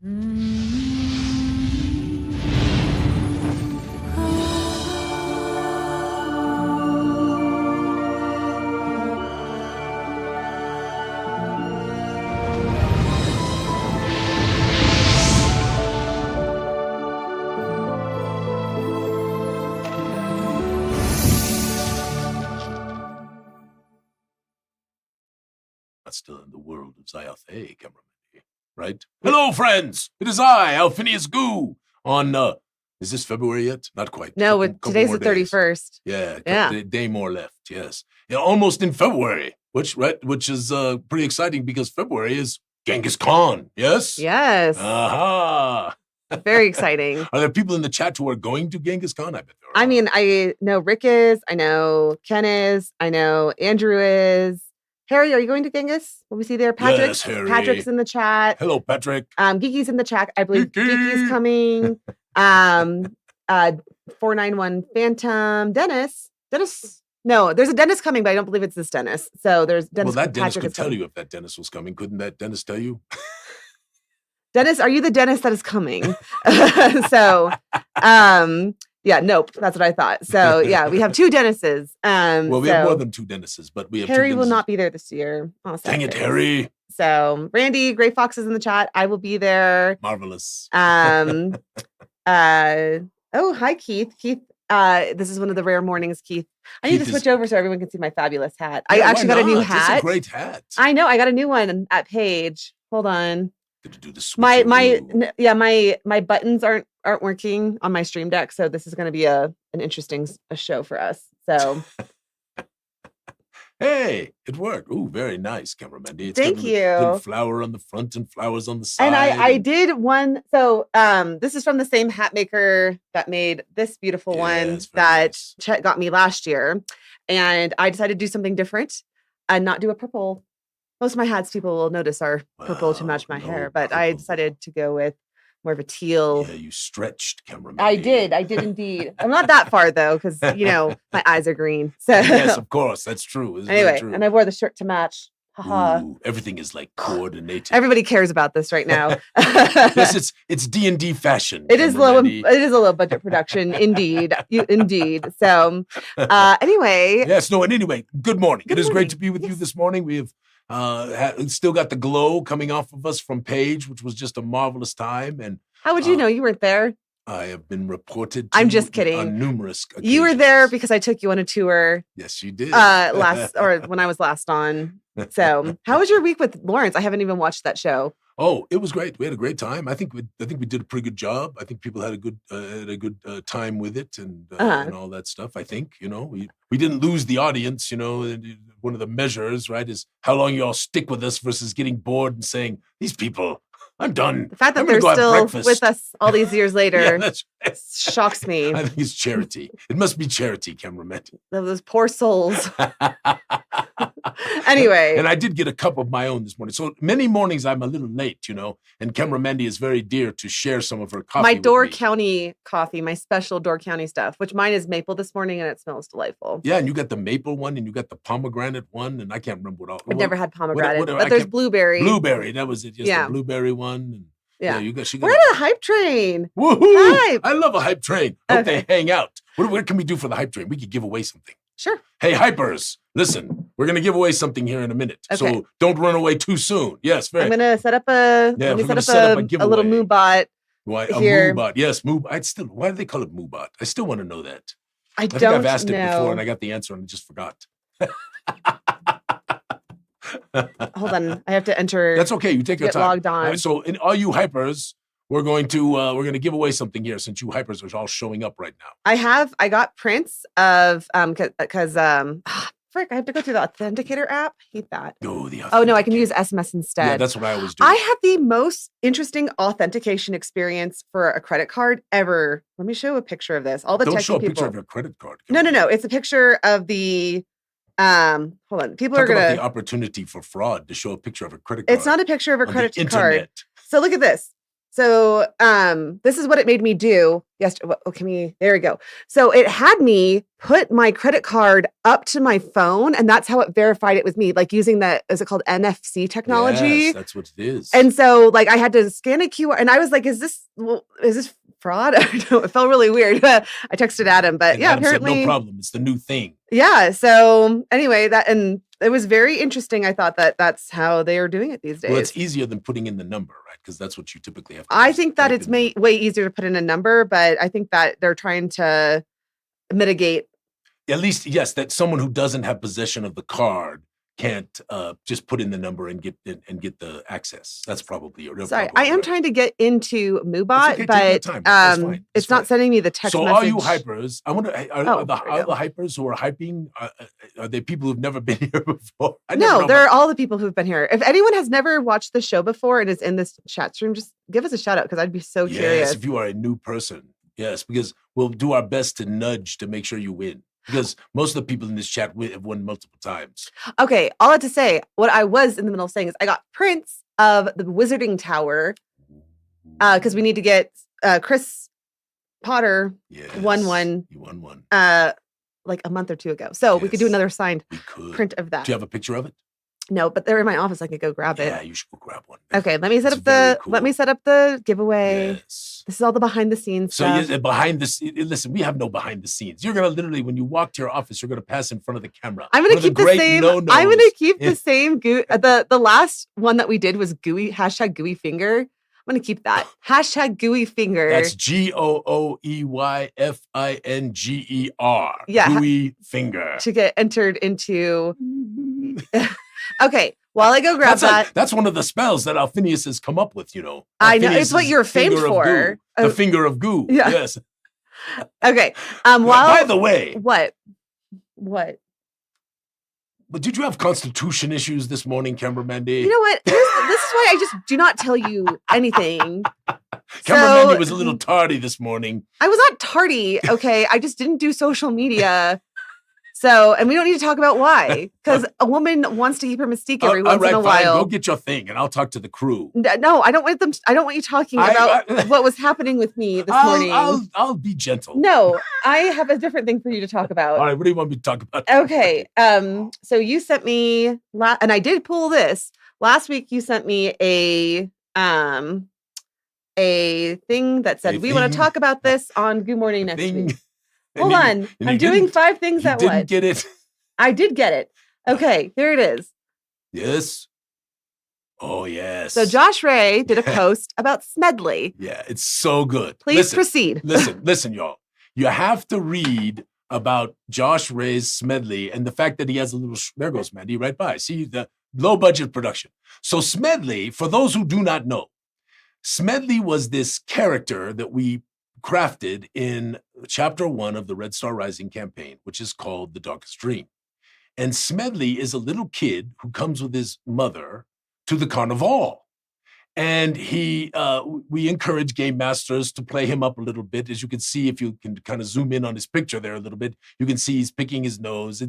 Still in the world of Zyathé, right? Hello, friends! It is I, Alphinius Goo, on, is this February yet? Not quite. No, today's the 31st. Yeah, a day more left, yes. Yeah, almost in February, which is pretty exciting because February is Genghis Khan, yes? Yes. Aha! Very exciting. Are there people in the chat who are going to Genghis Khan? I bet there are. I mean, I know Rick is, I know Ken is, I know Andrew is. Harry, are you going to Genghis? Will we see there? Patrick? Yes, Harry. Patrick's in the chat. Hello, Patrick. Geeky's in the chat. I believe Geeky's coming. 491 Phantom. Dennis. No, there's a Dennis coming, but I don't believe it's this Dennis. So there's Dennis. Well, that Dennis could tell you if that Dennis was coming. Couldn't that Dennis tell you? Dennis, are you the Dennis that is coming? Yeah, nope. That's what I thought. So yeah, we have two Dennises. Well, we have more than two Dennises, but we have Harry two will not be there this year. Oh, dang it, Harry. So Randy, Gray Fox is in the chat. I will be there. Marvelous. Oh, hi, Keith. Keith, this is one of the rare mornings, Keith. I need to switch over so everyone can see my fabuless hat. Yeah, I actually got a new hat. It's a great hat. I know. I got a new one at Page. Hold on. To do the my buttons aren't working on my stream deck, so this is going to be an interesting show for us. So hey, it worked. Ooh, very nice, cameraman. Thank you. Little flower on the front and flowers on the side. And I did one. So this is from the same hat maker that made this beautiful one that Chet got me last year, and I decided to do something different and not do a purple. Most of my hats, people will notice, are purple to match my hair, but I decided to go with more of a teal. Yeah, you stretched, cameraman. I did indeed. I'm not that far though, because my eyes are green. So yes, of course, that's true. Anyway, and I wore the shirt to match. Haha. Everything is like coordinated. Everybody cares about this right now. Yes, it's D&D fashion. It is a low budget production, indeed. Indeed. So anyway. Yes, no, and anyway, good morning. It is great to be with you this morning. We have still got the glow coming off of us from Page, which was just a marvelous time. And how would you know you weren't there? I have been reported. I'm just kidding. On numerous occasions. You were there because I took you on a tour. Yes, you did. When I was last on. So, how was your week with Lawrence? I haven't even watched that show. Oh, it was great. We had a great time. I think we did a pretty good job. I think people had a good time with it and all that stuff. I think we didn't lose the audience. One of the measures, right, is how long you all stick with us versus getting bored and saying these people. I'm done. The fact that they're still with us all these years later shocks me. I think it's charity. It must be charity, cameraman. Those poor souls. Anyway. And I did get a cup of my own this morning. So many mornings I'm a little late, and Camera Mandy is very dear to share some of her coffee My Door with me. County coffee, my special Door County stuff, which mine is maple this morning and it smells delightful. Yeah, and you got the maple one and you got the pomegranate one, and I can't remember what else. I've never had pomegranate, but there's blueberry. Blueberry, that was it. Just the blueberry one. And yeah, we're at a hype train. Woohoo! Hype. I love a hype train. Hope they hang out. What can we do for the hype train? We could give away something. Sure. Hey, hypers, listen, we're going to give away something here in a minute. Okay. So don't run away too soon. Yes, very. I'm going to set up a little Moobot. Why, here. A Moobot. Yes, Moobot. Why do they call it Moobot? I still want to know that. I think I've asked it before and I got the answer and I just forgot. Hold on. I have to enter. That's okay. You take your time. Logged on. Right, so in all you hypers, we're going to give away something here since you hypers are all showing up right now. I got prints of because frick, I have to go through the authenticator app. I hate that. Oh no, I can use SMS instead. Yeah, that's what I always do. I had the most interesting authentication experience for a credit card ever. Let me show a picture of this. All the Don't techie show a people. picture of your credit card. No. It's a picture of the hold on. People Talk are gonna about the opportunity for fraud to show a picture of a credit card. It's not a picture of a credit card. So look at this. So this is what it made me do yesterday. There we go. So it had me put my credit card up to my phone, and that's how it verified it was me, like using is it called NFC technology? Yes, that's what it is. And so like I had to scan a QR, and I was like, is this fraud? I don't know. It felt really weird. I texted Adam, but Adam apparently said, no problem. It's the new thing. Yeah. So anyway, and it was very interesting. I thought that's how they are doing it these days. Well, it's easier than putting in the number, right? Because that's what you typically have to I think that it's way easier to put in a number, but I think that they're trying to mitigate. At least, yes, that someone who doesn't have possession of the card can't just put in the number and get the access. That's probably Sorry, I am trying to get into Moobot, okay, but it's not sending me the text message. So all you hypers, I wonder, are the hypers who are hyping, are they people who've never been here before? No, they're all the people who've been here. If anyone has never watched the show before and is in this chat stream, just give us a shout out because I'd be so curious. Yes, if you are a new person. Yes, because we'll do our best to nudge to make sure you win. Because most of the people in this chat have won multiple times. Okay, all I have to say, what I was in the middle of saying is I got Prince of the Wizarding Tower because we need to get Chris Potter won one. You won one. Like a month or two ago. So we could do another signed print of that. Do you have a picture of it? No, but they're in my office. I could go grab it. Yeah, you should go grab one. Okay, let me set up the giveaway. Yes. This is all the behind the scenes stuff. So listen, we have no behind the scenes. You're gonna literally, when you walk to your office, you're gonna pass in front of the camera. I'm gonna keep the same. I'm gonna keep the same Goo. The last one that we did was Gooey #Gooey Finger. I'm gonna keep that #Gooey Finger. That's GOOEYFINGER. Yeah, Gooey Finger to get entered into. Okay, while I go grab that's one of the spells that Alphinius has come up with, you know. I know, it's what you're famed for. The finger of Goo. Yeah. Yes. Okay. By the way. What? But did you have constitution issues this morning, Camera Mandy? You know what? This is why I just do not tell you anything. Camera Mandy was a little tardy this morning. I was not tardy, okay? I just didn't do social media. So, and we don't need to talk about why, because a woman wants to keep her mystique every once in a while. Go get your thing, and I'll talk to the crew. No, I don't want them. I don't want you talking about what was happening with me this morning. I'll be gentle. No, I have a different thing for you to talk about. All right, what do you want me to talk about? Okay. So you sent me, and I did pull this last week. You sent me a thing that said we want to talk about this on Goo Morning next week. Hold on. I'm doing 5 things at once. You didn't get it. I did get it. Okay, here it is. Yes. Oh, yes. So Josh Ray did a post about Smedley. Yeah, it's so good. Please proceed. Listen, y'all. You have to read about Josh Ray's Smedley and the fact that he has a little, there goes Mandy right by. See, the low budget production. So Smedley, for those who do not know, Smedley was this character that we crafted in chapter 1 of the Red Star Rising campaign, which is called The Darkest Dream. And Smedley is a little kid who comes with his mother to the carnival. And we encourage game masters to play him up a little bit. As you can see, if you can kind of zoom in on his picture there a little bit, you can see he's picking his nose.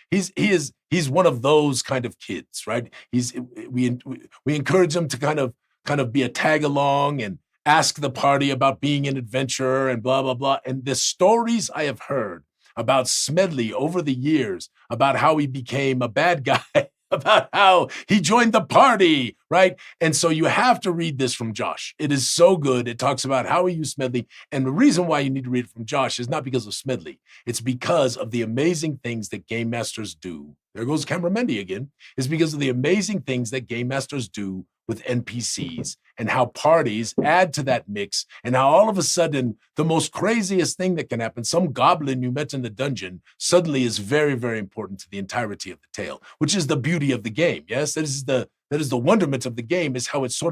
He's one of those kind of kids, right? We encourage him to kind of be a tag along and ask the party about being an adventurer and blah, blah, blah. And the stories I have heard about Smedley over the years, about how he became a bad guy, about how he joined the party, right? And so you have to read this from Josh. It is so good. It talks about how he used Smedley. And the reason why you need to read it from Josh is not because of Smedley. It's because of the amazing things that game masters do. There goes Camera Mendy again. It's because of the amazing things that game masters do with NPCs and how parties add to that mix and how all of a sudden the most craziest thing that can happen, some goblin you met in the dungeon suddenly is very, very important to the entirety of the tale, which is the beauty of the game. Yes, that is the wonderment of the game, is how it's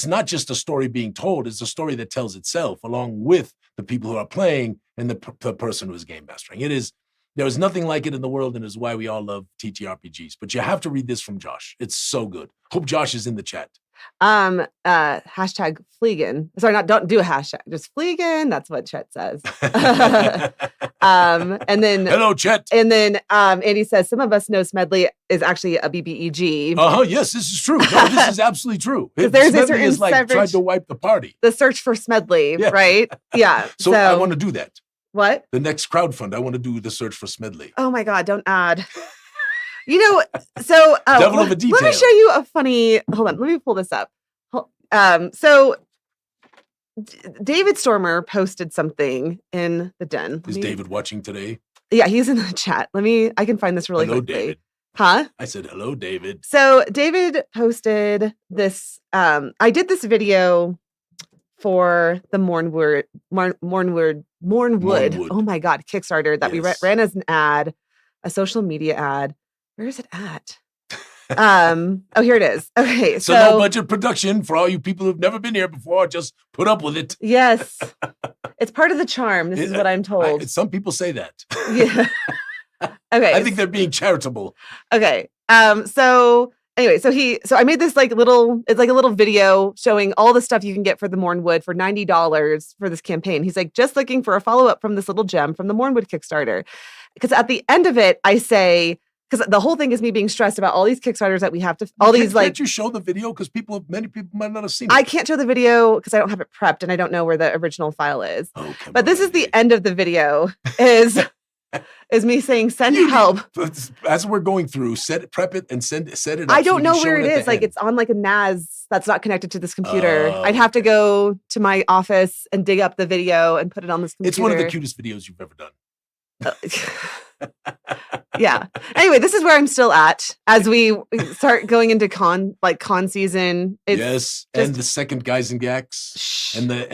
not just a story being told, it's a story that tells itself along with the people who are playing and the person who is game mastering. There is nothing like it in the world, and is why we all love TTRPGs. But you have to read this from Josh. It's so good. Hope Josh is in the chat. Hashtag Fliegen. Sorry, don't do a hashtag. Just Fliegen. That's what Chet says. And then hello, Chet. And then Andy says some of us know Smedley is actually a BBEG. Yes, this is true. No, this is absolutely true. There's a certain is like tried to wipe the party. The search for Smedley, right? Yeah. So I want to do that. What? The next crowdfund, I want to do the search for Smedley. Oh my God! Don't add. So devil of a detail. Let me show you a funny. Hold on, let me pull this up. So David Stormer posted something in the den. Is David watching today? Yeah, he's in the chat. I can find this really quickly. David. Huh? I said hello, David. So David posted this. I did this video for the Mornwood. Oh my God, Kickstarter that we ran as an ad, a social media ad. Where is it at? Oh, here it is. Okay. So no budget production for all you people who've never been here before. Just put up with it. Yes. It's part of the charm. This is what I'm told. Some people say that. Yeah. Okay. I think they're being charitable. Okay. So anyway, so I made this it's like a little video showing all the stuff you can get for the Mornwood for $90 for this campaign. He's like, just looking for a follow-up from this little gem from the Mornwood Kickstarter. Because at the end of it, I say, because the whole thing is me being stressed about all these Kickstarters that we have to, Can't you show the video? Because many people might not have seen it. I can't show the video because I don't have it prepped and I don't know where the original file is. Oh, but this is the end of the video is me saying, send help. As we're going through, prep it and set it up. I don't know where it is. Like it's on like a NAS that's not connected to this computer. I'd have to go to my office and dig up the video and put it on this computer. It's one of the cutest videos you've ever done. Yeah. Anyway, this is where I'm still at as we start going into con season. Yes, and the second Guys and Gax, and the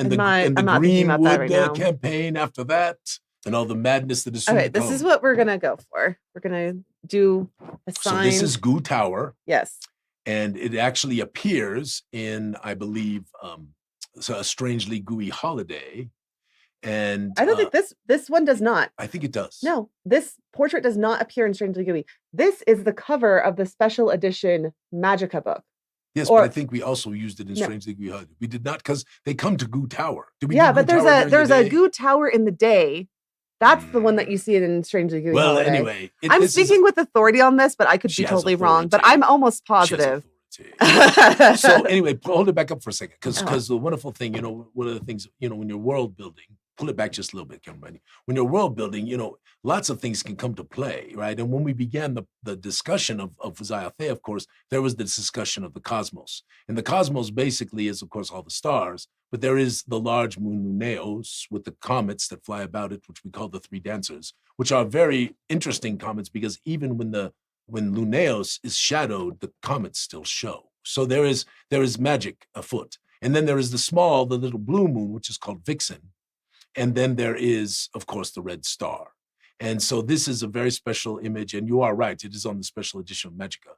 Greenwood campaign after that, and all the madness that is. Okay, this is what we're gonna go for. We're gonna do a sign. So this is Goo Tower. Yes, and it actually appears in, I believe, a Strangely Gooey Holiday. And I don't think this one does not. I think it does. No, this portrait does not appear in Strangely Gooey. This is the cover of the special edition Magica book. Yes, but I think we also used it in Strangely Gooey Holiday. We did not, because they come to Goo Tower. But there's a Goo Tower in the day. That's the one that you see it in Strangely Gooey Holiday. Well, anyway. I'm speaking with authority on this, but I could be totally wrong. But I'm almost positive. So anyway, hold it back up for a second. Because the wonderful thing, one of the things, when you're world building, pull it back just a little bit, everybody. When you're world building, lots of things can come to play, right? And when we began the discussion of Zyathé, of course, there was the discussion of the cosmos. And the cosmos basically is, of course, all the stars, but there is the large moon Luneos with the comets that fly about it, which we call the three dancers, which are very interesting comets because even when Luneos is shadowed, the comets still show. So there is magic afoot. And then there is the little blue moon, which is called Vixen. And then there is, of course, the red star. And so this is a very special image. And you are right. It is on the special edition of Magica.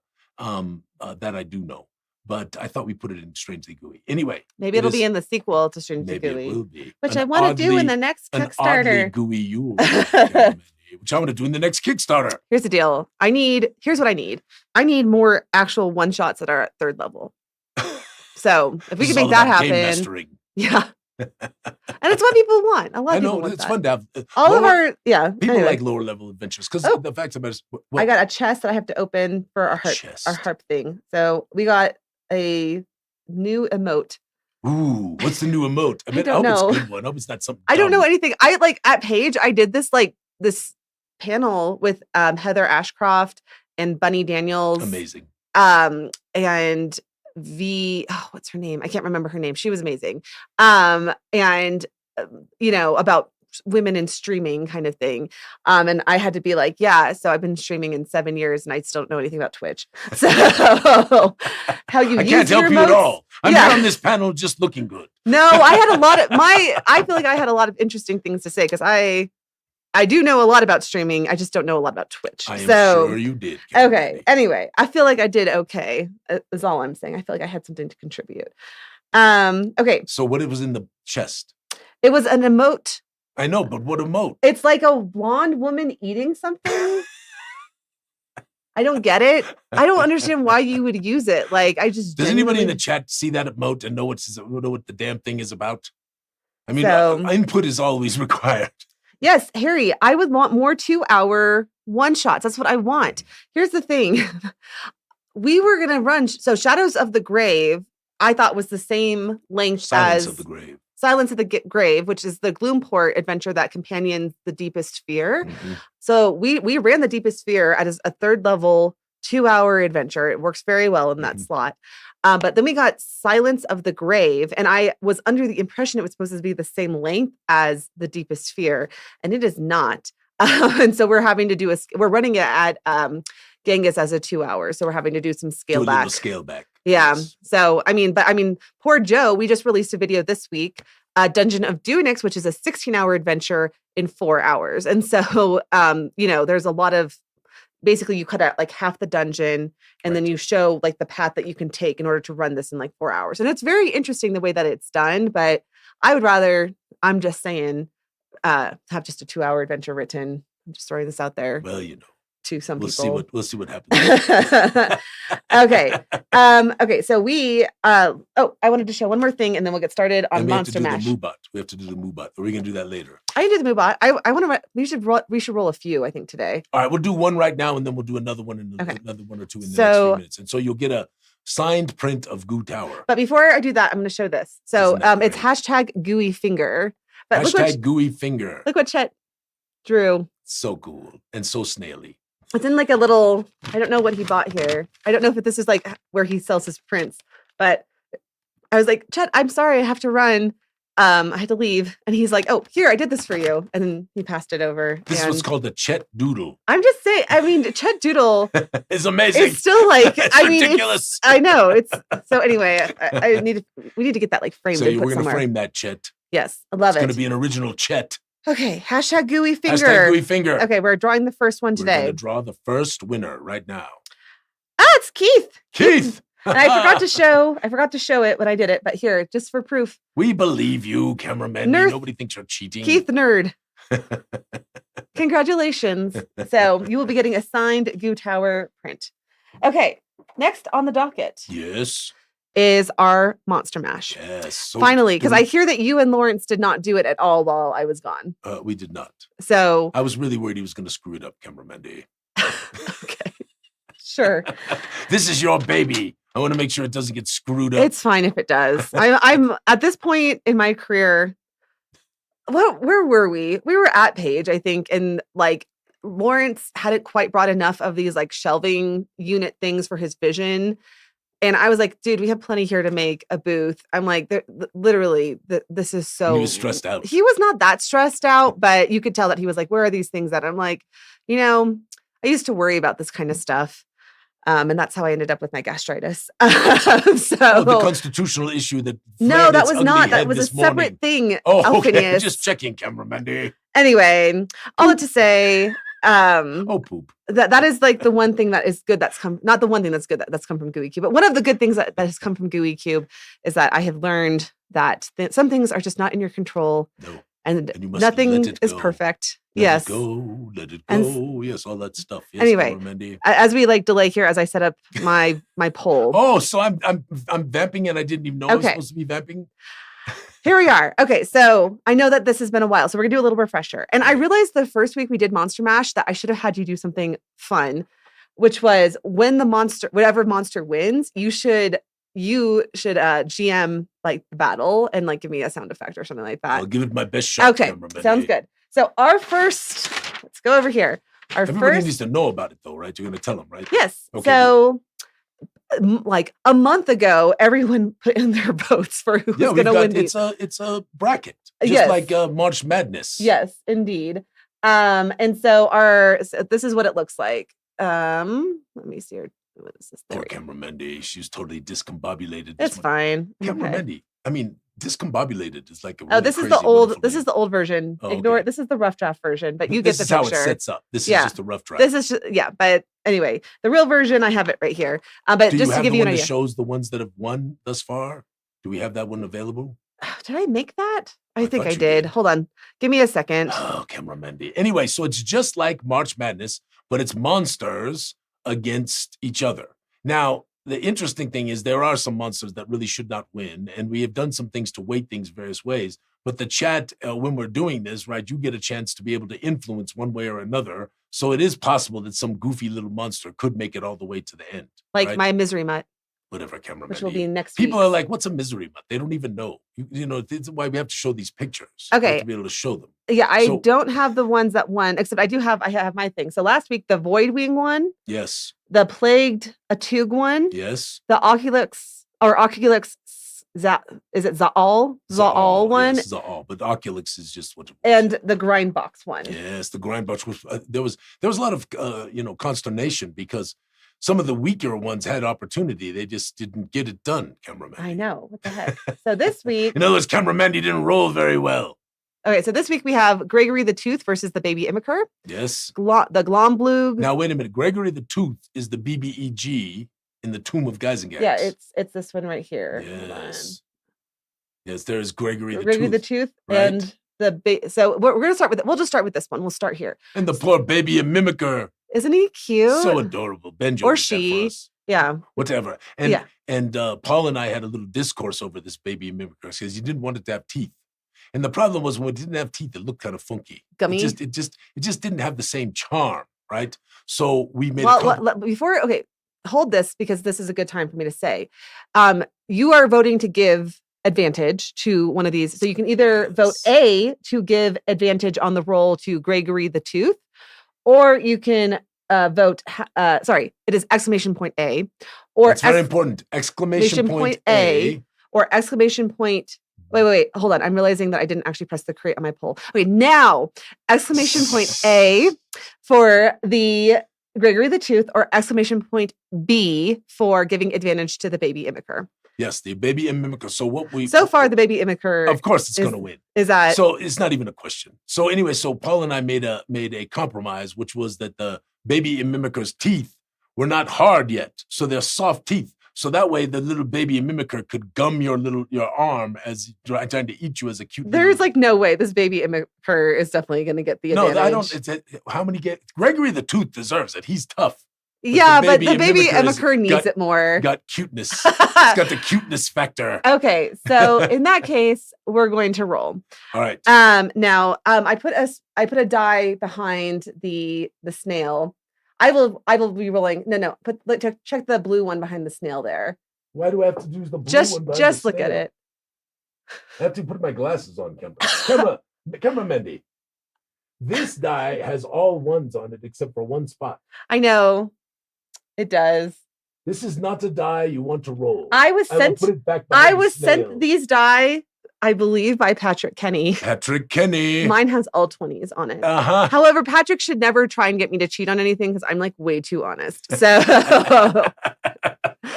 That I do know. But I thought we put it in Strangely Gooey. Anyway. Maybe it'll be in the sequel to Strangely Gooey. Maybe it will be. Which I want to do in the next Kickstarter. An oddly gooey Yule. Which I want to do in the next Kickstarter. Here's the deal. Here's what I need. I need more actual one-shots that are at 3rd level. So if we can make that happen. Yeah. And it's what people want. A lot of people want it's that. Fun to have people like lower level adventures because the fact of it is, I got a chest that I have to open for our harp thing. So we got a new emote. Ooh, what's the new emote? I don't know. It's a good one. I hope it's not something. I don't know anything. I at Page. I did this this panel with Heather Ashcroft and Bunny Daniels. Amazing. And what's her name? I can't remember her name. She was amazing. And about women in streaming kind of thing. And I had to be like, so I've been streaming in 7 years and I still don't know anything about Twitch. So how you I use can't help your you emotes, at all. I'm here on this panel just looking good. No, I feel like I had a lot of interesting things to say because I do know a lot about streaming. I just don't know a lot about Twitch. I am sure you did. Okay. Anyway, I feel like I did okay. Is all I'm saying. I feel like I had something to contribute. Okay. So what was in the chest? It was an emote. I know, but what emote? It's like a blonde woman eating something. I don't get it. I don't understand why you would use it. Like, I just does anybody in the chat see that emote and know what the damn thing is about? I mean, input is always required. Yes, Harry, I would want more 2-hour one-shots. That's what I want. Here's the thing. We were going to run. So Shadows of the Grave, I thought was the same length Silence as of the Grave. Silence of the Grave, which is the Gloomport adventure that companions the Deepest Fear. Mm-hmm. So we ran the Deepest Fear as a 3rd level 2-hour adventure. It works very well in that slot. But then we got Silence of the Grave, and I was under the impression it was supposed to be the same length as the Deepest Fear, and it is not. And so we're having to do we're running it at Genghis as a 2 hour. So we're having to do some scale back. Scale back. Yeah. Yes. So, I mean, poor Joe, we just released a video this week, Dungeon of Dunix, which is a 16-hour adventure in 4 hours. And so, there's a lot of, basically you cut out like half the dungeon and then you show like the path that you can take in order to run this in like 4 hours. And it's very interesting the way that it's done, but I would rather, I'm just saying, have just a 2-hour adventure written. I'm just throwing this out there. Well, to some people. We'll see what happens. Okay. Okay. So we, I wanted to show one more thing and then we'll get started on Monster Mash. We have to do the Moobot. Or we're going to do that later. I can do the Moobot. I want to, we should roll a few, I think, today. All right. We'll do one right now and then we'll do another one in another one or two in the next few minutes. And so you'll get a signed print of Goo Tower. But before I do that, I'm going to show this. So it's hashtag Gooey Finger. But hashtag Gooey Finger. Look what Chet drew. So cool and so snaily. It's in like a little, I don't know what he bought here. I don't know if this is like where he sells his prints, but I was like, Chet, I'm sorry, I have to run. I had to leave. And he's like, oh, here, I did this for you. And then he passed it over. This is what's called the Chet Doodle. I'm just saying, I mean, Chet Doodle is amazing. It's still like, I mean, ridiculous. I know. It's so anyway, we need to get that like framed. So we're going to frame that Chet. Yes, I love it. It's going to be an original Chet. Okay, hashtag Gooey Finger. Hashtag Gooey Finger. Okay, we're drawing the first one today. We're going to draw the first winner right now. It's Keith. Keith. And I forgot to show it when I did it, but here, just for proof. We believe you, cameraman. Nobody thinks you're cheating. Keith Nerd. Congratulations. So you will be getting a signed Goo Tower print. Okay, next on the docket. Yes. Is our Monster Mash. Yes. So finally, because I hear that you and Lawrence did not do it at all while I was gone. We did not. So I was really worried he was going to screw it up, cameraman. Okay. Sure. This is your baby. I want to make sure it doesn't get screwed up. It's fine if it does. I'm at this point in my career. Where were we? We were at Page, I think, and like Lawrence hadn't quite brought enough of these like shelving unit things for his vision. And I was like, dude, we have plenty here to make a booth. I'm like, literally, this is so... He was stressed out. He was not that stressed out, but you could tell that he was like, where are these things at? I'm like, I used to worry about this kind of stuff. And that's how I ended up with my gastritis. The constitutional issue that... No, that was not. That was a separate thing, okay. Just checking, cameraman. Anyway, all that to say... poop. That is like the one thing that is good that's come, not the one thing that's good that's come from Gooey Cube, but one of the good things that has come from Gooey Cube is that I have learned that some things are just not in your control. No. And nothing is perfect. Yes. Let it go. Yes, all that stuff. Yes, anyway, as we like delay here, as I set up my poll. Oh, so I'm vamping and I didn't even know I was supposed to be vamping. Here we are. Okay, so I know that this has been a while, so we're gonna do a little refresher. And I realized the first week we did Monster Mash that I should have had you do something fun, which was when whatever monster wins, you should GM like the battle and like give me a sound effect or something like that. I'll give it my best shot. Okay, sounds good. So let's go over here. Everybody needs to know about it though, right? You're gonna tell them, right? Yes. Okay, so like a month ago, everyone put in their votes for who's going to win these. It's a bracket, just like March Madness. Yes, indeed. And so this is what it looks like. Let me see here. What is this? Poor cameraman. She's totally discombobulated. It's fine. Cameraman. I mean, discombobulated is like a really this is the old. This is the old version. Ignore it. This is the rough draft version, but you get the picture. This is how it sets up. This is just a rough draft. This is but anyway, the real version I have it right here. But just to give you an idea, shows the ones that have won thus far. Do we have that one available? Did I make that? I think I did. Hold on. Give me a second. Oh, cameraman. Anyway, so it's just like March Madness, but it's monsters against each other. Now, the interesting thing is there are some monsters that really should not win, and we have done some things to weight things various ways. But the chat, when we're doing this, right, you get a chance to be able to influence one way or another. So it is possible that some goofy little monster could make it all the way to the end. Like right? my misery mutt. Whatever, cameraman. Which will be next week. People are like, what's a misery mutt? They don't even know. You know, this is why we have to show these pictures. Okay. To be able to show them. Yeah, I don't have the ones that won, except I have my thing. So last week, the Void Wing one. Yes. The Plagued Atug one. Yes. The Oculix is it Zaal one? Yes, Zaal, but Oculix is just what it was. And the Grind Box one. Yes, the Grind Box was there was a lot of consternation because some of the weaker ones had opportunity. They just didn't get it done, cameraman. I know. What the heck? So this week... In other words, cameraman, you didn't roll very well. Okay, so this week we have Gregory the Tooth versus the Baby Immiker. Yes. The Glomblug. Now, wait a minute. Gregory the Tooth is the BBEG in the Tomb of Geisengans. Yeah, it's this one right here. Yes. Yes, there's Gregory the Gregory Tooth. the Tooth right? and so we're going to start with... We'll just start with this one. We'll start here. And the poor baby mimicker. Isn't he cute? So adorable. Benjo or she. Yeah. Whatever. And Paul and I had a little discourse over this baby mimicker because he didn't want it to have teeth. And the problem was when it didn't have teeth, it looked kind of funky. Gummy. It just didn't have the same charm, right? So we made hold this because this is a good time for me to say. You are voting to give advantage to one of these. So you can either vote A to give advantage on the roll to Gregory the Tooth, or you can vote, it is exclamation point A. Or that's very important. Exclamation point A. Or exclamation point... Wait, hold on. I'm realizing that I didn't actually press the create on my poll. Okay, now, exclamation point A for the Gregory the Tooth, or exclamation point B for giving advantage to the Baby Immiker. Yes, the Baby Immiker. So far, the Baby Immiker... Of course, it's going to win. Is that... So it's not even a question. So anyway, Paul and I made a compromise, which was that the Baby Mimiker's teeth were not hard yet. So they're soft teeth. So that way, the little baby mimicker could gum your arm as trying to eat you as a cute. There's no way this baby mimicker is definitely going to get the advantage. No, I don't. How many get? Gregory the Tooth deserves it. He's tough. Yeah, but the baby mimicker needs it more. Got cuteness. It's got the cuteness factor. Okay, so in that case, we're going to roll. All right. Now, I put a die behind the snail. I will be rolling. No. Check the blue one behind the snail there. Why do I have to do the blue one? Just look at it. I have to put my glasses on, camera Mendy. This die has all ones on it except for one spot. I know. It does. This is not a die you want to roll. I was sent these die, I believe, by Patrick Kenny. Patrick Kenny. Mine has all 20s on it. Uh-huh. However, Patrick should never try and get me to cheat on anything because I'm way too honest. So, but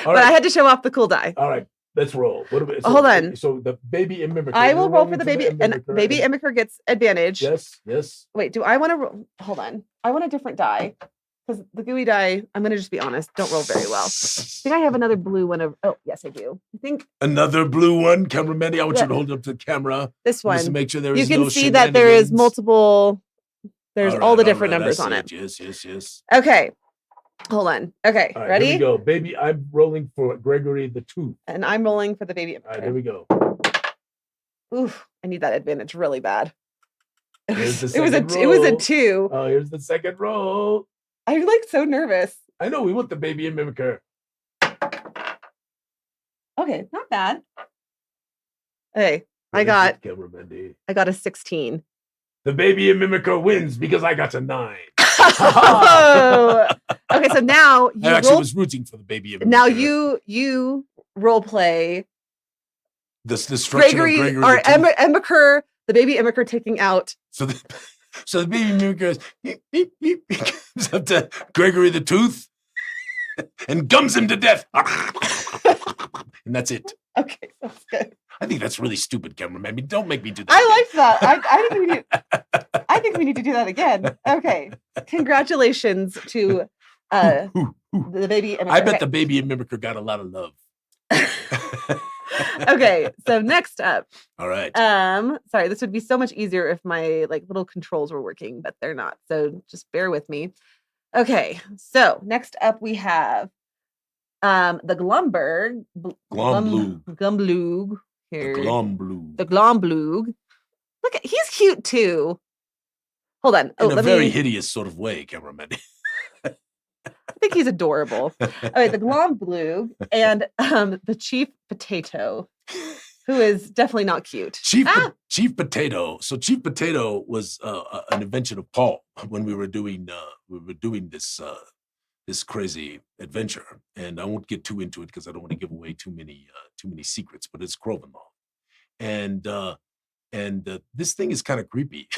I had to show off the cool die. All right, let's roll. Hold on. So the baby Immicker. I will roll for the baby, and baby Immicker gets advantage. Yes. Wait, do I want to roll? Hold on. I want a different die. Because the gooey die, I'm going to just be honest, don't roll very well. I think I have another blue one. Oh, yes, I do. I think another blue one, cameraman. I want you to hold it up to the camera. This one. Just to make sure there is you can see that there is multiple. There's all the different numbers on it. Yes. Okay. Hold on. Okay. Right, ready? Here we go. Baby, I'm rolling for Gregory the Tooth. And I'm rolling for the baby. All right, here we go. Oof, I need that advantage really bad. It was a 2. Oh, here's the second roll. I'm so nervous. I know, we want the baby mimicker. Okay, not bad. Hey, I got a 16. The baby mimicker wins because I got a 9. Oh. Okay, so now I actually was rooting for the baby mimicker. Now you role play this destruction Gregory of Gregory or Emmicker, the baby Emmicker taking out. So the baby mimicker comes up to Gregory the Tooth and gums him to death. And that's it. Okay, that's good. I think that's really stupid, cameraman. I mean, don't make me do that. I liked that. I think we need to do that again. Okay. Congratulations to the baby Emmicker. I bet the baby Mimicker got a lot of love. Okay, so next up. All right. Sorry, this would be so much easier if my little controls were working, but they're not. So just bear with me. Okay, so next up we have the Glumberg. Glumblug. Here. The Glomblug. Look, he's cute too. Hold on. In a very hideous sort of way, cameraman. I think he's adorable. All right, the Glomblug and the Chief Potato, who is definitely not cute. Chief Potato. So Chief Potato was an invention of Paul when we were doing this crazy adventure, and I won't get too into it because I don't want to give away too many secrets. But it's Krovenlaw, and this thing is kind of creepy.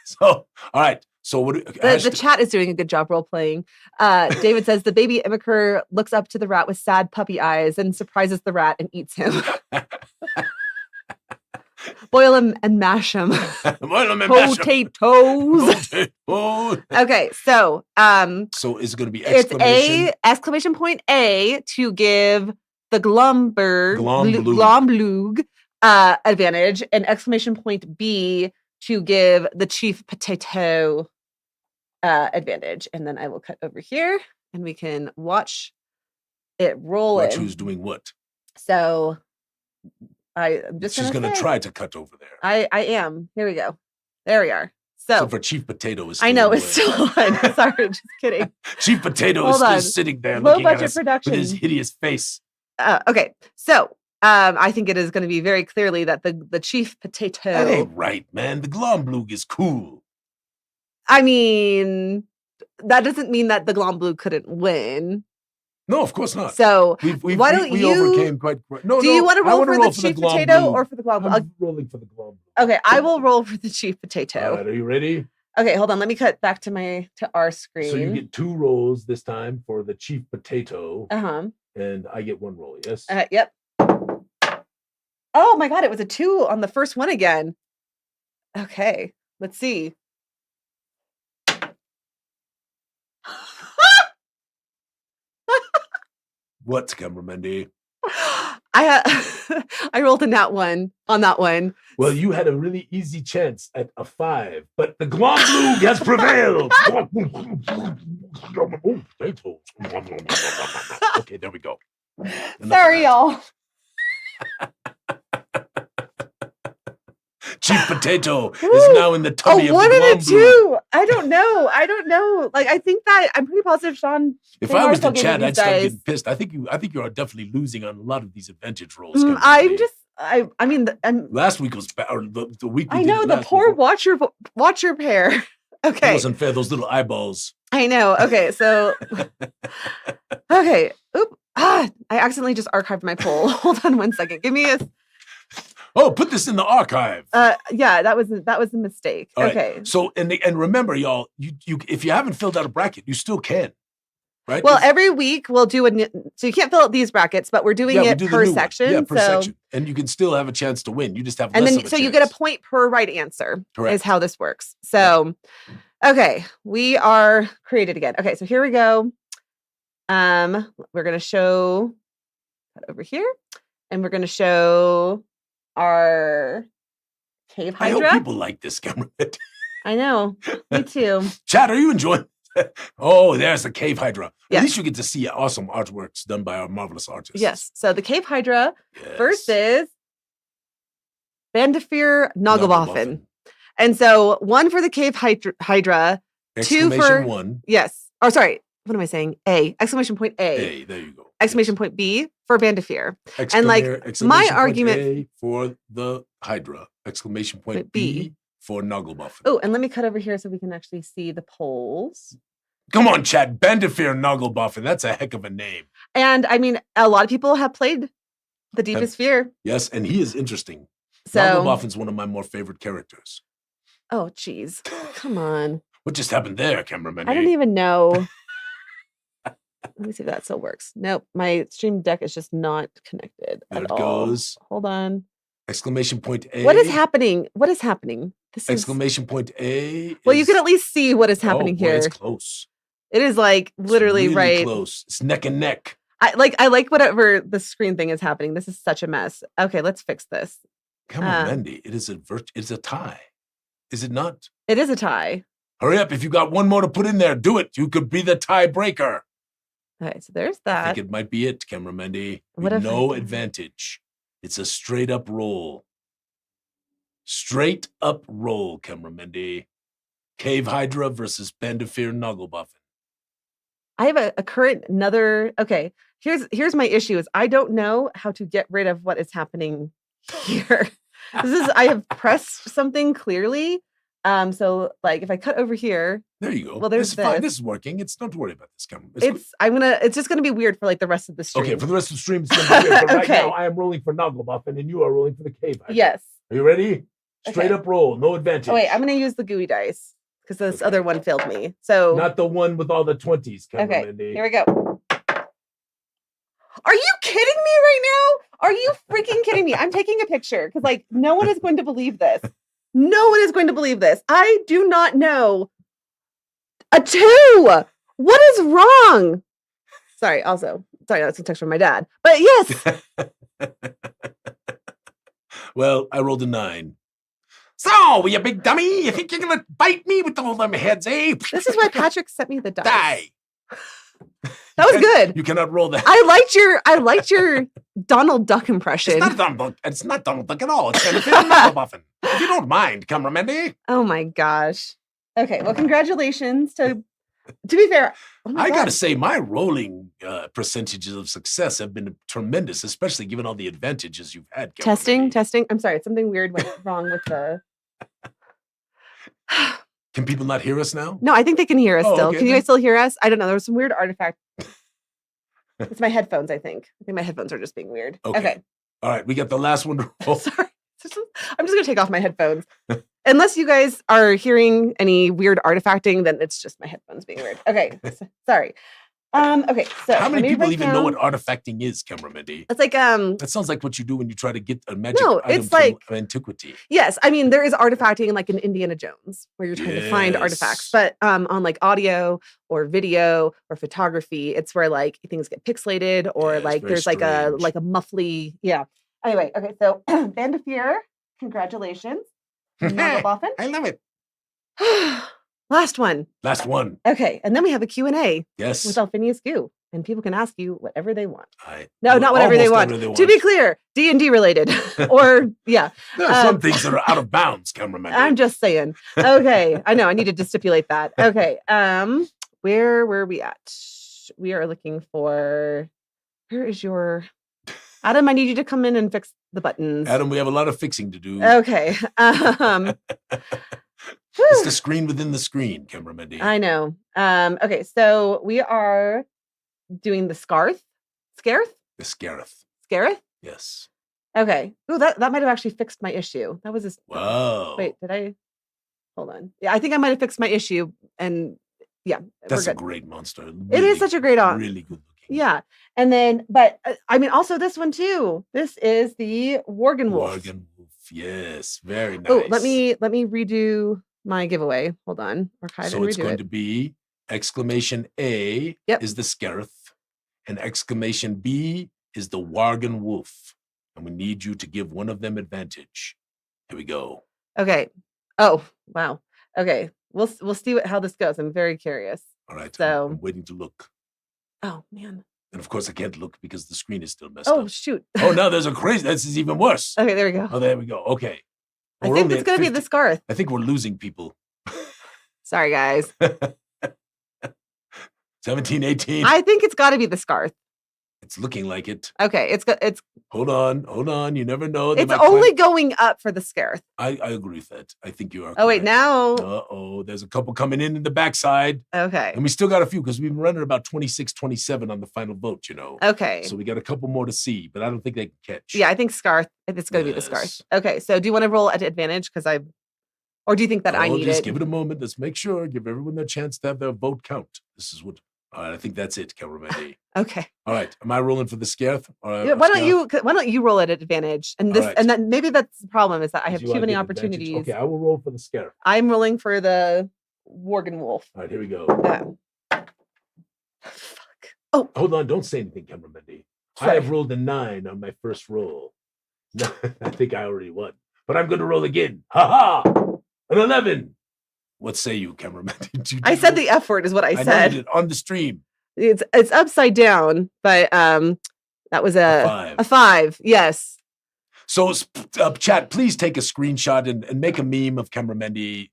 So, all right. So what? The chat is doing a good job role playing. David says the baby Immaker looks up to the rat with sad puppy eyes and surprises the rat and eats him. Boil him and mash him. Potatoes. Okay, so so is it going to be exclamation? It's exclamation point A to give the Glomblug advantage, and exclamation point B to give the Chief Potato advantage. And then I will cut over here and we can watch it roll in. Watch who's doing what. So I'm just She's going to try to cut over there. I am. Here we go. There we are. So for Chief Potato is I know, it's still on. Sorry, just kidding. Chief Potato is still sitting there looking at us with his hideous face. Okay, so I think it is going to be very clearly that the Chief Potato. That ain't right, man. The Glomblug is cool. I mean, that doesn't mean that the Glomblug couldn't win. No, of course not. So why don't we you overcame quite? No, do you want to roll for the Chief Potato or for the Glomblug? I'm rolling for the Glomblug. Okay, I will roll for the Chief Potato. All right, are you ready? Okay, hold on. Let me cut back to our screen. So you get 2 rolls this time for the Chief Potato. Uh-huh. And I get 1 roll, yes? Yep. Oh my God, it was a 2 on the first one again. Okay, let's see. What, cameraman? I rolled a nat 1 on that one. Well, you had a really easy chance at a 5, but the Glomblug has prevailed. Okay, there we go. Sorry, y'all. Chief Potato is now in the tummy of the Glomblug. 1 and a 2. I don't know. Like, I think that I'm pretty positive Sean. If I was the chat, I'd start getting pissed. I think you are definitely losing on a lot of these advantage rolls. I mean, last week was bad. Or the week. I know the poor watcher pair. Okay, it wasn't fair. Those little eyeballs. I know. Okay, so okay. Oop. I accidentally just archived my poll. Hold on 1 second. Give me a. Oh, put this in the archive. Yeah, that was a mistake. All okay. Right. So and remember, y'all, you if you haven't filled out a bracket, you still can. Right. Well, every week we'll do so you can't fill out these brackets, but we're doing it per section. Yeah, per section, and you can still have a chance to win. You just have less of a chance. You get a point per right answer. Correct. Is how this works. So, okay, we are created again. Okay, so here we go. We're gonna show that over here, and we're gonna show our cave hydra. I hope people like this camera. I know. Me too. Chat, are you enjoying? Oh, there's the cave hydra. Yes. At least you get to see awesome artworks done by our marvelous artists. Yes. So the cave hydra versus Bandifir Nagelboffen. And so 1 for the cave hydra, 2 for 1. Yes. Oh, sorry. What am I saying? A. Exclamation point A. A. There you go. Exclamation point B for Bandifir. And like my argument A for the hydra. Exclamation point B for Nagelboffen. Oh, and let me cut over here so we can actually see the polls. Come on, chat. Bandifir Nagelboffen. That's a heck of a name. And I mean, a lot of people have played The Deepest Fear. Yes, and he is interesting. So, Nagelboffen's one of my more favorite characters. Oh, geez. Come on. What just happened there, cameraman? I don't even know. Let me see if that still works. Nope. My Stream Deck is just not connected there at it all. Goes. Hold on. Exclamation point A. What is happening? What is happening? This exclamation point A. Well, you can at least see what is happening here. It's close. It is like literally really right close. It's neck and neck. I like whatever the screen thing is happening. This is such a mess. Okay, let's fix this. Come on, Mendy. It is a tie. Is it not? It is a tie. Hurry up. If you got one more to put in there, do it. You could be the tiebreaker. Okay, so there's that. I think it might be it, Cameramendi. No advantage. It's a straight up roll. Straight up roll, Cameramendi. Cave Hydra versus Bandafir Nugglebuffin. I have a current another. Okay, here's my issue is I don't know how to get rid of what is happening here. I have pressed something clearly. So like if I cut over here. There you go. Well, there's this. Fine. This is working. Don't worry about this. It's just gonna be weird for like the rest of the stream. Okay, for the rest of the stream, it's gonna be weird. But right now I am rolling for Nugglebuffin and you are rolling for the Cave Hydra. Yes. Are you ready? Straight up roll, no advantage. Oh wait, I'm gonna use the gooey dice. Because this other one failed me. So not the one with all the 20s. Okay, here we go. Are you kidding me right now? Are you freaking kidding me? I'm taking a picture because like no one is going to believe this. No one is going to believe this. I do not know. A 2. What is wrong? Sorry, that's a text from my dad. But yes. Well, I rolled a 9. So, you big dummy, you think you're gonna bite me with all them heads, eh? This is why Patrick sent me the dice. Die. That was good. You cannot roll that. I liked your Donald Duck impression. It's not Donald Duck at all. It's Nugglebuffin. If you don't mind, Cameramendi. Oh my gosh. Okay, well, congratulations to be fair. Oh I gotta say, my rolling percentages of success have been tremendous, especially given all the advantages you've had. Testing. I'm sorry, something weird went wrong with the. Can people not hear us now? No, I think they can hear us still. Okay, can you guys still hear us? I don't know. There was some weird artifact. It's my headphones, I think. I think my headphones are just being weird. Okay. All right, we got the last one to roll. Sorry. I'm just gonna take off my headphones. Unless you guys are hearing any weird artifacting, then it's just my headphones being weird. Okay. Sorry. Okay, so how many people even know what artifacting is, Cameramendi? It's like that sounds like what you do when you try to get a magic item from antiquity. Yes, I mean there is artifacting like in Indiana Jones where you're trying to find artifacts, but on like audio or video or photography, it's where like things get pixelated or like there's strange. like a muffly. Yeah. Anyway, okay, so Bandafir, congratulations. I love it. Last one. Okay, and then we have a Q&A. Yes. With Alphinius Goo, and people can ask you whatever they want. Not whatever they want. To be clear, D&D related, or yeah. There are some things that are out of bounds, Cameraman. I'm just saying. Okay, I know. I needed to stipulate that. Okay, where were we at? We are looking for. Where is your? Adam, I need you to come in and fix the buttons. Adam, we have a lot of fixing to do. Okay. It's the screen within the screen, Cameramendi. I know. Okay, so we are doing the Scarth? Scareth? The Scareth. Scareth? Yes. Okay. Oh, that might have actually fixed my issue. That was Wow. Wait, did I? Hold on. Yeah, I think I might have fixed my issue. And yeah, that's a great monster. Really, it is such a great really good looking. Yeah. And then, but I mean, also this one too. This is the Worgen Wolf. Worgen Wolf. Yes. Very nice. Oh, let me redo my giveaway. Hold on. So it's going to be exclamation A is the Scareth and exclamation B is the Worgen Wolf. And we need you to give one of them advantage. Here we go. Okay. Oh, wow. Okay. We'll see how this goes. I'm very curious. All right. So I'm waiting to look. Oh man. And of course I can't look because the screen is still messed up. Oh shoot. Oh no, there's a crazy. This is even worse. Okay, there we go. Oh, there we go. Okay. I think it's gonna be the Scarth. I think we're losing people. Sorry, guys. 17, 18. I think it's got to be the Scarth. It's looking like it. Okay, it's. Hold on. You never know. It's only going up for the Scarth. I agree with that. I think you are. Oh wait, now. There's a couple coming in the backside. Okay. And we still got a few because we've been running about 26, 27 on the final vote. Okay. So we got a couple more to see, but I don't think they can catch. Yeah, I think Scarth. It's going to be the Scarth. Okay, so do you want to roll at advantage or do you think that I need just give it a moment. Let's make sure. Give everyone their chance to have their vote count. This is what. All right, I think that's it, Cameramendi. Okay. All right, am I rolling for the Scareth? Yeah, why don't you roll it at advantage? And this, and then maybe that's the problem is that I have too many opportunities. Advantage? Okay, I will roll for the Scareth. I'm rolling for the Worgen Wolf. All right, here we go. Fuck. Oh, hold on! Don't say anything, Cameramendi. I have rolled a 9 on my first roll. I think I already won, but I'm going to roll again. Ha ha! An 11. What say you, cameraman? I said the F word is what I said. Know you did, on the stream. It's upside down, but that was a 5. Yes. So chat, please take a screenshot and make a meme of Cameramendi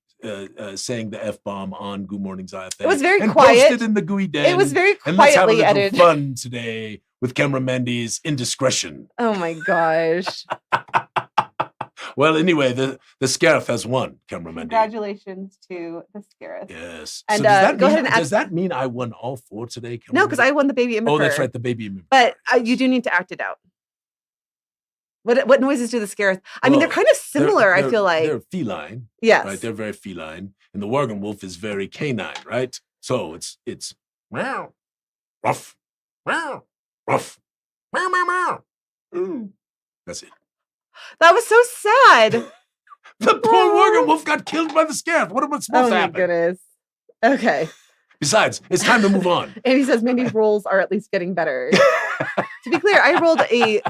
saying the F-bomb on Goo Morning Zyathè. It was very and quiet. Post it in the Gooey Den. It was very quietly and let's have a little edited. fun today with Cameramendi's indiscretion. Oh my gosh. Well, anyway, the Scarif has won, Cameramendi. Congratulations to the Scarif. Yes. And so go ahead and does that mean I won all 4 today, Cameramendi? No, because I won the baby immigrant. Oh, that's right, the baby immigrant. But you do need to act it out. What noises do the Scarif? I mean, they're kind of similar, I feel like. They're feline. Yes. Right, they're very feline. And the Worgen wolf is very canine, right? So it's meow, ruff, meow, ruff, meow, meow, meow. That's it. That was so sad. The poor Worgen wolf got killed by the Scarif. What was supposed to happen? Oh my goodness. Okay. Besides, it's time to move on. And he says maybe rolls are at least getting better. To be clear, I rolled 3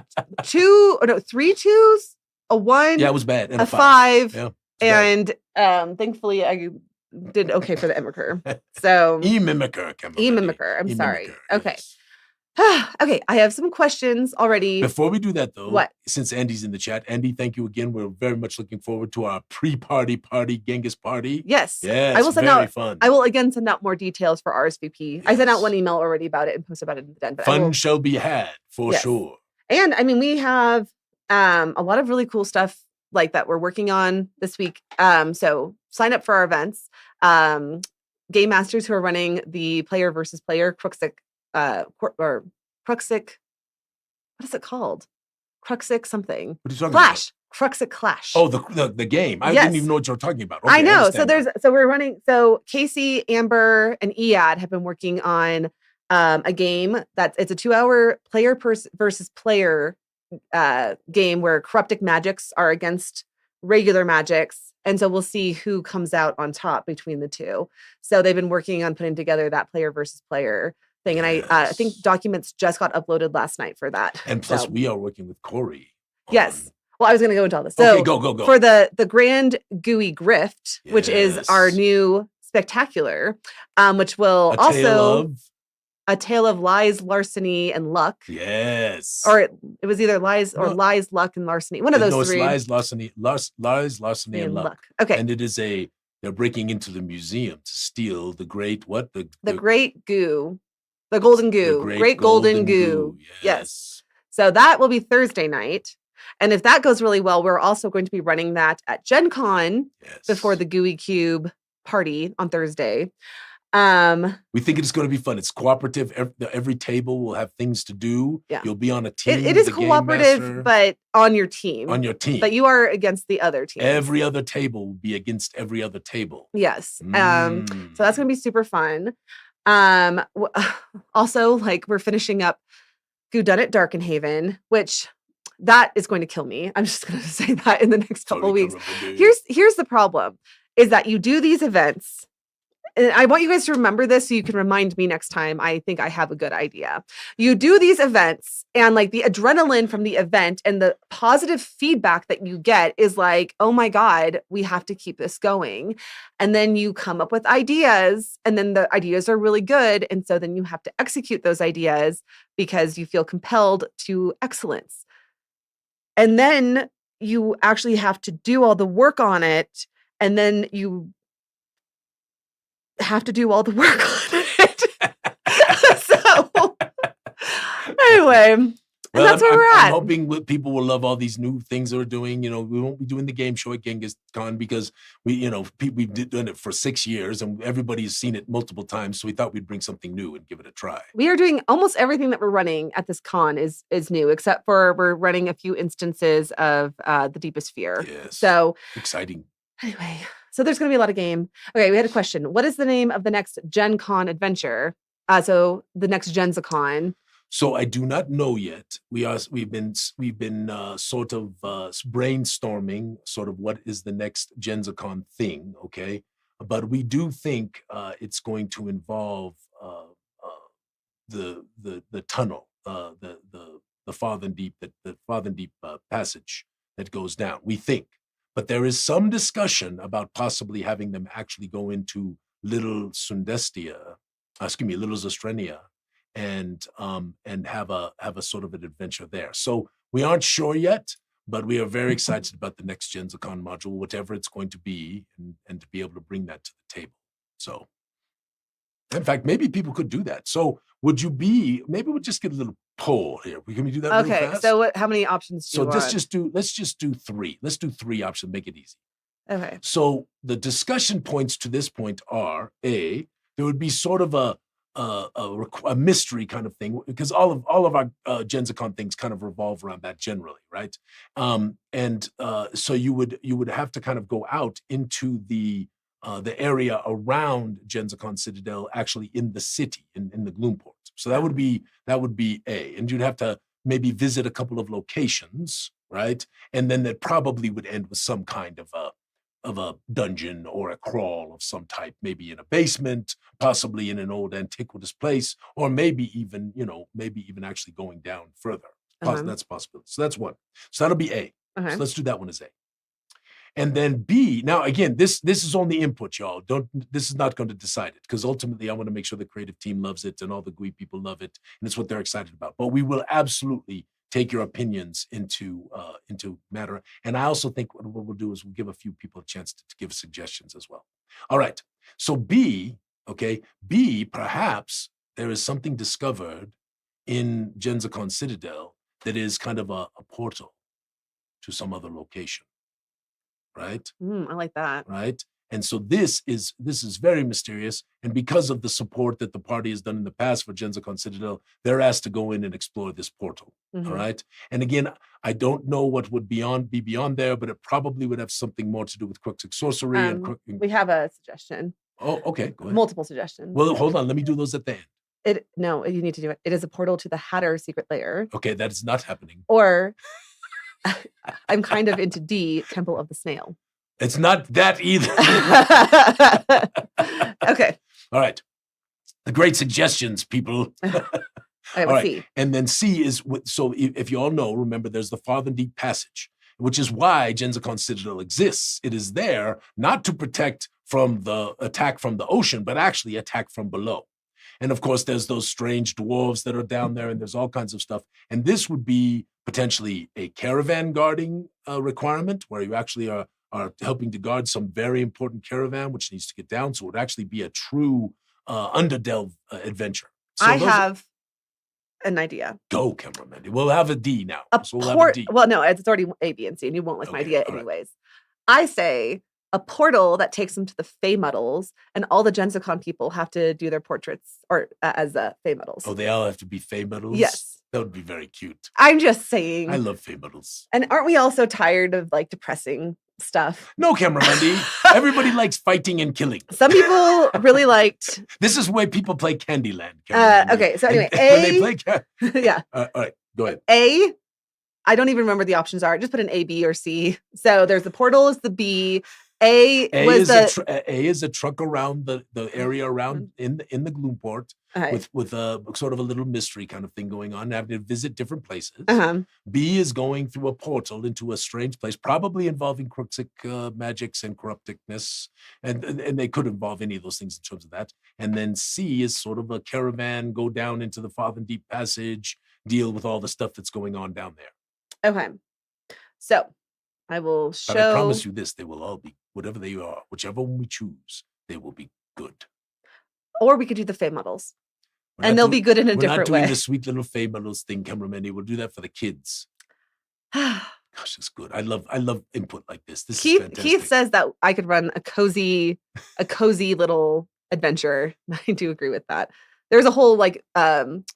2s, a 1. Yeah, it was bad. And a 5. Yeah, and thankfully I did okay for the Mimicker. So E-Mimicker. E-Mimicker. I'm sorry. Yes. Okay. Okay, I have some questions already. Before we do that, though, what? Since Andy's in the chat, Andy, thank you again. We're very much looking forward to our pre-party Genghis party. Yes. Yes. I will send very out. Fun. I will again send out more details for RSVP. Yes. I sent out one email already about it and posted about it in the den. But fun shall be had for sure. And I mean, we have a lot of really cool stuff like that we're working on this week. So sign up for our events. Game masters who are running the player versus player Cruxic or Cruxic. What is it called? Cruxic something. What are you talking Clash. about? Cruxic Clash. Oh, the game. I didn't even know what you were talking about. Okay, I know. So we're running. So Casey, Amber, and Iad have been working on a game it's a 2-hour player versus player game where corruptic magics are against regular magics. And so we'll see who comes out on top between the two. So they've been working on putting together that player versus player thing. And I think documents just got uploaded last night for that. And plus we are working with Corey. Yes. Well, I was going to go into all this. So okay, go. For the Grand Gooey Grift, which is our new spectacular, which will a tale of lies, larceny, and luck. Yes. Or it was either lies or lies, luck, and larceny. One of those three. No, it's lies, larceny, and luck. Okay. And it is they're breaking into the museum to steal the great what? The great goo. The golden goo. The great golden goo. Yes. So that will be Thursday night. And if that goes really well, we're also going to be running that at Gen Con before the Gooey Cube party on Thursday. We think it's going to be fun. It's cooperative. Every table will have things to do. Yeah. You'll be on a team. It is cooperative, but on your team. On your team. But you are against the other team. Every other table will be against every other table. Yes. So that's going to be super fun. Also, like we're finishing up Goo Done It Darkenhaven, which that is going to kill me. I'm just going to say that in the next couple of weeks. Here's the problem is that you do these events. And I want you guys to remember this so you can remind me next time. I think I have a good idea. You do these events and like the adrenaline from the event and the positive feedback that you get is like, oh my God, we have to keep this going. And then you come up with ideas and then the ideas are really good. And so then you have to execute those ideas because you feel compelled to excellence. And then you actually have to do all the work on it. And then you have to do all the work on it. So anyway, well, that's where we're at. I'm hoping people will love all these new things that we're doing. You know, we won't be doing the game show at Genghis Con because we've done it for 6 years and everybody's seen it multiple times. So we thought we'd bring something new and give it a try. We are doing almost everything that we're running at this con is new, except for we're running a few instances of the Deepest Fear. Yes. So exciting. Anyway. So there's going to be a lot of game. Okay, we had a question. What is the name of the next Gen Con adventure? So the next GenzaCon. So I do not know yet. We've been sort of brainstorming sort of what is the next GenzaCon thing. Okay, but we do think it's going to involve the tunnel, the Farthen Deep, the Farthen Deep passage that goes down. We think. but there is some discussion about possibly having them actually go into Little Zostrenia, and have a sort of an adventure there. So we aren't sure yet, but we are very excited about the next GenZicon module, whatever it's going to be, and to be able to bring that to the table. So, in fact, maybe people could do that. So, maybe we'll just get a little poll here. Can we do that really fast? So how many options do you want? Let's just do 3. Let's do 3 options, make it easy. Okay. So the discussion points to this point are there would be sort of a mystery kind of thing, because all of our GenZicon things kind of revolve around that generally, right? So you would have to kind of go out into the area around GenZicon Citadel, actually in the city, in the Gloomport. So that would be A, and you'd have to maybe visit a couple of locations, right? And then that probably would end with some kind of a dungeon or a crawl of some type, maybe in a basement, possibly in an old antiquitous place, or maybe even actually going down further. That's a possibility. So that's 1. So that'll be A. So let's do that one as A. And then B, now again, this is only input, y'all. This is not going to decide it, because ultimately I want to make sure the creative team loves it and all the Gooey people love it, and it's what they're excited about. But we will absolutely take your opinions into matter. And I also think what we'll do is we'll give a few people a chance to give suggestions as well. All right. So B, perhaps there is something discovered in GenZicon Citadel that is kind of a portal to some other location. Right? I like that. Right? And so this is very mysterious. And because of the support that the party has done in the past for GenZicon Citadel, they're asked to go in and explore this portal. All right. And again, I don't know what would be beyond there, but it probably would have something more to do with Crooksix sorcery. We have a suggestion. Oh, okay. Go ahead. Multiple suggestions. Well, hold on. Let me do those at the end. No, you need to do it. It is a portal to the Hatter secret lair. Okay, that is not happening. Or I'm kind of into D, Temple of the Snail. It's not that either. Okay. All right. The great suggestions, people. All right. C. And then C is, so if you all know, remember, there's the Farther Deep Passage, which is why GenZicon Citadel exists. It is there not to protect from the attack from the ocean, but actually attack from below. And of course, there's those strange dwarves that are down there, and there's all kinds of stuff. And this would be potentially a caravan guarding requirement, where you actually are helping to guard some very important caravan, which needs to get down. So it would actually be a true underdelve adventure. So I have an idea. Go, cameraman. We'll have a D now. Well, no, it's already A, B, and C, and you won't like my idea anyways. Right. I say a portal that takes them to the Fey Muddles, and all the GenZicon people have to do their portraits or as Fey Muddles. Oh, they all have to be Fey Muddles? Yes. That would be very cute. I'm just saying. I love Fey Muddles. And aren't we all so tired of like depressing stuff? No, cameraman. Everybody likes fighting and killing. Some people really liked. This is where people play Candyland. Okay, so anyway, when they play yeah. All right, go ahead. A, I don't even remember the options are. Just put an A, B, or C. So there's the portal is the B. A is a truck around the area around in the Gloomport with a sort of a little mystery kind of thing going on, having to visit different places. B is going through a portal into a strange place, probably involving Crooksix magics and corrupticness, and they could involve any of those things in terms of that. And then C is sort of a caravan, go down into the Farther Deep Passage, deal with all the stuff that's going on down there. Okay, so I will show. But I promise you this: they will all be, whatever they are, whichever one we choose, they will be good. Or we could do the Fey Muddles, and they'll be good in a different way. We're not doing the sweet little Fey Muddles thing, cameraman. We'll do that for the kids. Gosh, it's good. I love input like this. This is fantastic. Keith says that I could run a cozy little adventure. I do agree with that. There's a whole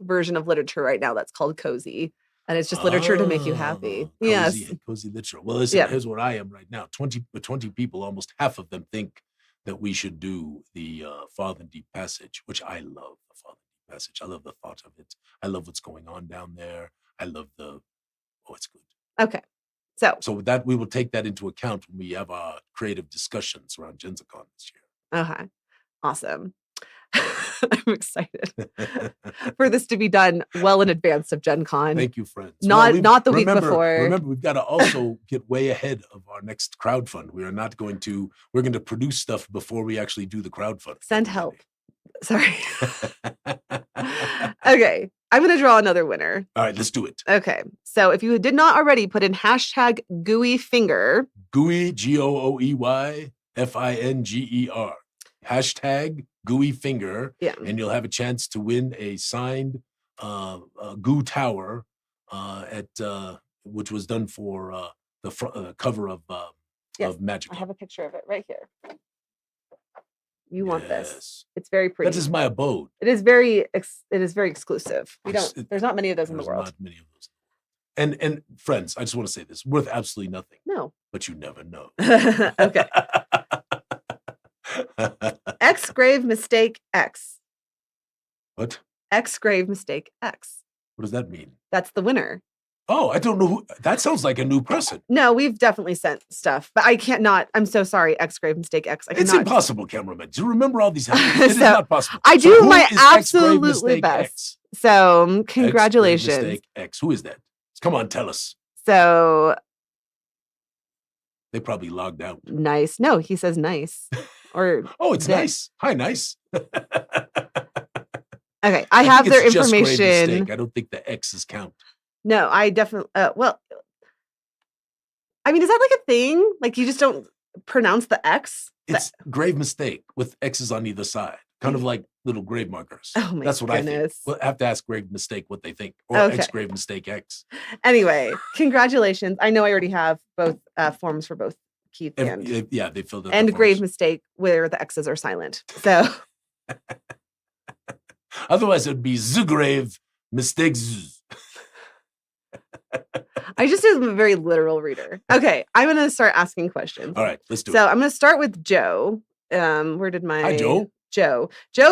version of literature right now that's called cozy. And it's just literature to make you happy. Cozy literature. Well, listen, here's where I am right now. 20 people, almost half of them think that we should do the Farther Deep Passage, which I love the Farther Deep Passage. I love the thought of it. I love what's going on down there. I love it's good. Okay. So that we will take that into account when we have our creative discussions around GenZicon this year. Okay. Awesome. I'm excited for this to be done well in advance of Gen Con. Thank you, friends. Not the week before. Remember, we've got to also get way ahead of our next crowdfund. We're going to produce stuff before we actually do the crowdfund. Send help. Sorry. Okay. I'm going to draw another winner. All right, let's do it. Okay. So if you did not already, put in hashtag Gooey Finger. Gooey, GOOEY FINGER. Hashtag Gooey Finger. Yeah. And you'll have a chance to win a signed Goo Tower which was done for the cover of Magic. I have a picture of it right here. You want this? It's very pretty. That is my abode. It is very exclusive. There's not many of those in the world. Not many of those. And friends, I just want to say this: worth absolutely nothing. No, but you never know. Okay. X grave mistake X. What? X grave mistake X. What does that mean? That's the winner. Oh, I don't know who. That sounds like a new person. No, we've definitely sent stuff, but I can't not. I'm so sorry. X grave mistake X. It's impossible, cameraman. Do you remember all these? It is not possible. I do my absolutely best. So congratulations. X grave mistake X. Who is that? Come on, tell us. So they probably logged out. Nice. No, he says nice. Or oh, it's nice. Hi, nice. Okay, I have their information. I don't think the X's count. No, I definitely. Well, I mean, is that like a thing? Like you just don't pronounce the X? It's grave mistake with X's on either side, kind of like little grave markers. Oh my That's what goodness. I think. We'll have to ask grave mistake what they think, or Okay. X grave mistake X. Anyway, congratulations! I know I already have both forms for both Keith and yeah, they filled out and grave mistake where the X's are silent. So otherwise, it would be grave mistakes. I just am a very literal reader. Okay, I'm going to start asking questions. All right, let's do it. So I'm going to start with Joe. Where did my... Hi, Joe. Joe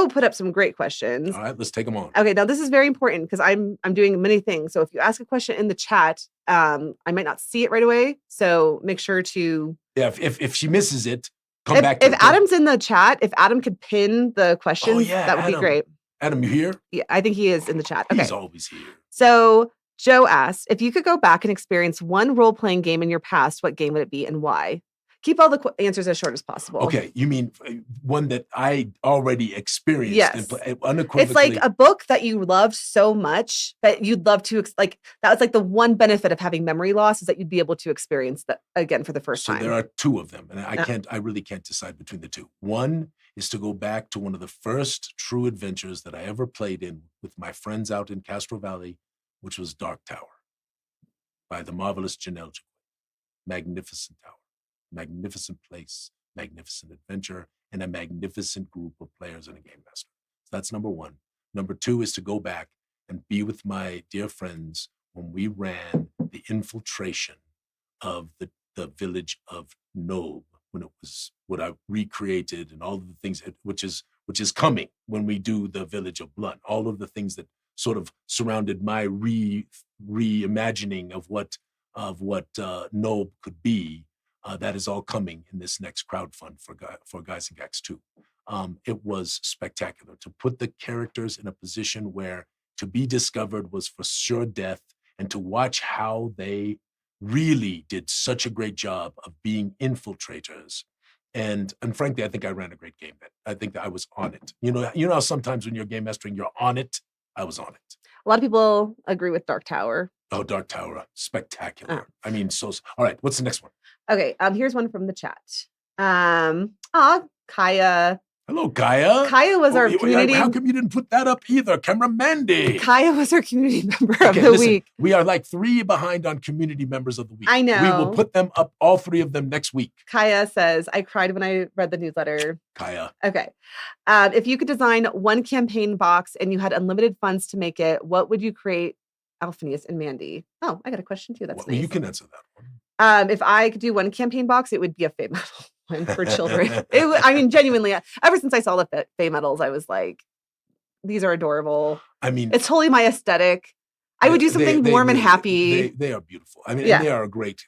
put up some great questions. All right, let's take them on. Okay, now this is very important because I'm doing many things. So if you ask a question in the chat, I might not see it right away. So make sure to... Yeah, if she misses it, come back to If Adam's in the chat, if Adam could pin the questions, that would Adam. be great. Adam, you here? Yeah, I think he is in the chat. Okay. He's always here. So Joe asked, if you could go back and experience one role-playing game in your past, what game would it be and why? Keep all the answers as short as possible. Okay, you mean one that I already experienced? Yes. And unequivocally. It's like a book that you loved so much that you'd love to, that was like the one benefit of having memory loss is that you'd be able to experience that again for the first time. So there are two of them, and I really can't decide between the two. One is to go back to one of the first true adventures that I ever played in with my friends out in Castro Valley, which was Dark Tower by the marvelous Janelle Joy. Magnificent tower, magnificent place, magnificent adventure, and a magnificent group of players and a game master. So that's number one. Number two is to go back and be with my dear friends when we ran the infiltration of the village of Nob, when it was what I recreated and all of the things which is coming when we do the village of Blood. All of the things that sort of surrounded my reimagining of what Nob could be. That is all coming in this next crowdfund for Guys and Gags 2. It was spectacular to put the characters in a position where to be discovered was for sure death, and to watch how they really did such a great job of being infiltrators. And frankly, I think I ran a great game. I think that I was on it. You know how sometimes when you're game mastering, you're on it. I was on it. A lot of people agree with Dark Tower. Oh, Dark Tower, spectacular. I mean, all right, what's the next one? Okay, here's one from the chat. Kaya. Hello, Kaya. Kaya was our community. How come you didn't put that up either? Camera Mandy. Kaya was our community member of the week. We are like 3 behind on community members of the week. I know. We will put them up, all 3 of them, next week. Kaya says, I cried when I read the newsletter. Kaya. Okay. If you could design one campaign box and you had unlimited funds to make it, what would you create, Alphinius and Mandy? Oh, I got a question too. That's nice. You can answer that one. If I could do one campaign box, it would be a Fey Metal one for children. I mean, genuinely, ever since I saw the Fey Metals, I was like, these are adorable. I mean, it's totally my aesthetic. I would do something warm and happy. They are beautiful. I mean, and they are a great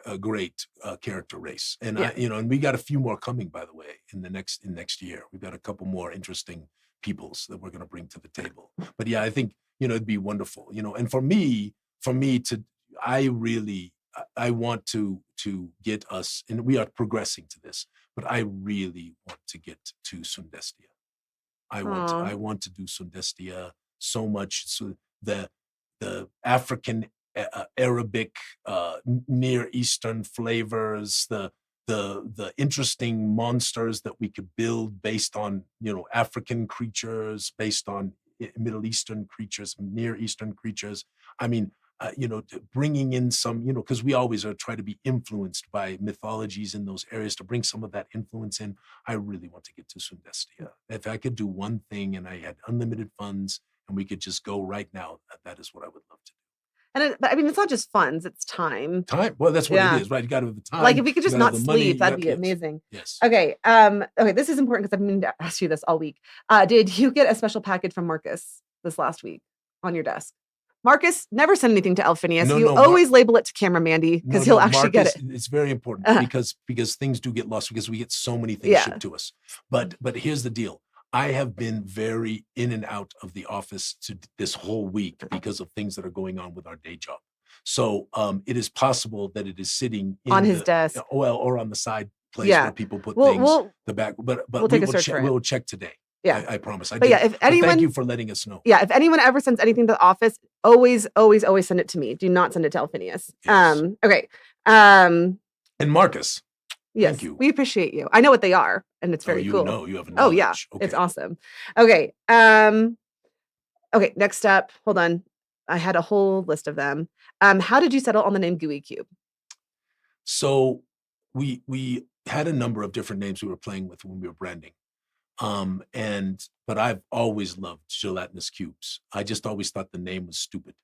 character race. And and we got a few more coming, by the way, in next year. We've got a couple more interesting peoples that we're going to bring to the table. But yeah, I think, it'd be wonderful, and for me I want to get us, and we are progressing to this, but I really want to get to Sundestia. I want to do Sundestia so much. So the African, Arabic, Near Eastern flavors, the interesting monsters that we could build based on, African creatures, based on Middle Eastern creatures, Near Eastern creatures. I mean, bringing in some, because we always are try to be influenced by mythologies in those areas, to bring some of that influence in. I really want to get to Sundestia. If I could do one thing and I had unlimited funds and we could just go right now, that is what I would love to do. And but I mean, it's not just funds; it's time. Well, that's what it is, right? You got to have the time. Like if we could just not sleep, that'd be amazing. Yes. Okay. Okay. This is important because I've been to ask you this all week. Did you get a special package from Marcus this last week on your desk? Marcus, never send anything to Alphinius. You always label it to Camera Mandy because he'll actually get it. It's very important because things do get lost because we get so many things shipped to us. But here's the deal. I have been very in and out of the office this whole week because of things that are going on with our day job. So it is possible that it is sitting on his desk, or on the side place where people put things. The back, but we'll check today. Yeah, I promise. If anyone, thank you for letting us know. Yeah, if anyone ever sends anything to the office, always send it to me. Do not send it to Alphinius. Yes. Okay. And Marcus. Yes, thank you. We appreciate you. I know what they are, and it's very cool. You have a knowledge. Oh yeah, okay. It's awesome. Okay. Okay. Next up, hold on. I had a whole list of them. How did you settle on the name Gooey Cube? So we had a number of different names we were playing with when we were branding. But I've always loved gelatinous cubes. I just always thought the name was stupid.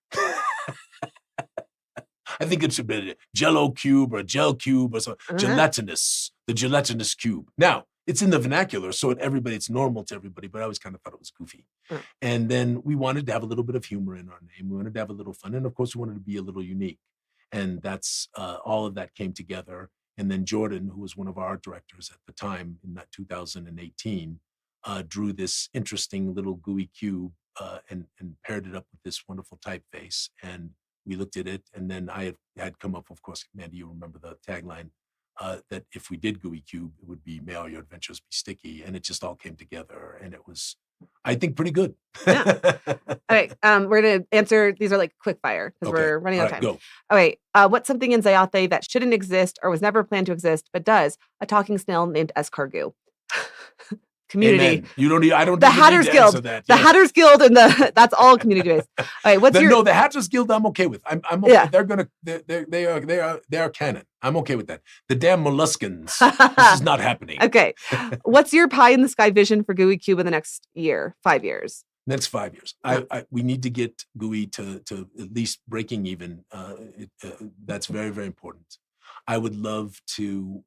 I think it should be a Jello cube or a gel cube or something. Gelatinous, the gelatinous cube. Now, it's in the vernacular, so it's normal to everybody, but I always kind of thought it was goofy. And then we wanted to have a little bit of humor in our name. We wanted to have a little fun. And of course, we wanted to be a little unique. And that's all of that came together. And then Jordan, who was one of our art directors at the time in that 2018, drew this interesting little gooey cube and paired it up with this wonderful typeface. And we looked at it, and then I had come up, of course, Mandy, you remember the tagline, that if we did Gooey Cube, it would be "May all your adventures be sticky," and it just all came together, and it was, I think, pretty good. Yeah. All right, we're gonna answer. These are like quick fire because we're running out of time. Go. All right, what's something in Zyathè that shouldn't exist or was never planned to exist but does? A talking snail named Escargot. Community. Amen. I don't. The Hatters Guild. The Hatters Guild, and that's all community based. All right. What's your? No, the Hatters Guild. I'm okay with. I'm okay. Yeah. They are canon. I'm okay with that. The damn molluskins. This is not happening. Okay. What's your pie in the sky vision for Gooey Cube in the next 5 years? Next 5 years. We need to get Gooey to at least breaking even. That's very, very important. I would love to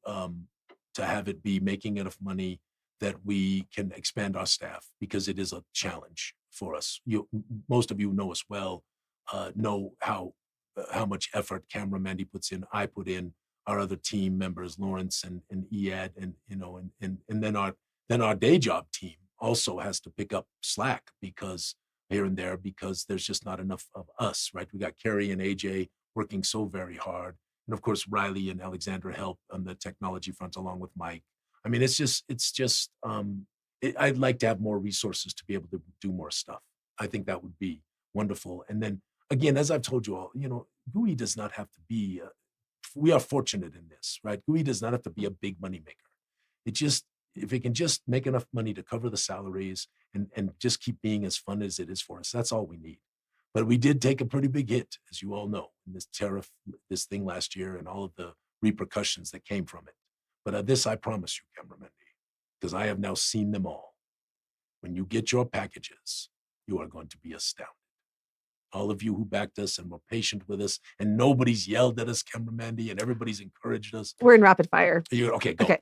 have it be making enough money that we can expand our staff, because it is a challenge for us. Most of you know us well, know how much effort Camera Mandy puts in, I put in, our other team members, Lawrence and Ead, and then our day job team also has to pick up slack because here and there, because there's just not enough of us, right? We got Carrie and AJ working so very hard, and of course Riley and Alexander help on the technology front along with Mike. I mean, I'd like to have more resources to be able to do more stuff. I think that would be wonderful. And then again, as I've told you all, Gooey does not have to be, we are fortunate in this, right? Gooey does not have to be a big money maker. If it can just make enough money to cover the salaries and just keep being as fun as it is for us, that's all we need. But we did take a pretty big hit, as you all know, in this thing last year and all of the repercussions that came from it. But this, I promise you, Camera Mandy, because I have now seen them all. When you get your packages, you are going to be astounded. All of you who backed us and were patient with us, and nobody's yelled at us, Camera Mandy, and everybody's encouraged us. We're in rapid fire. Okay, go. Okay.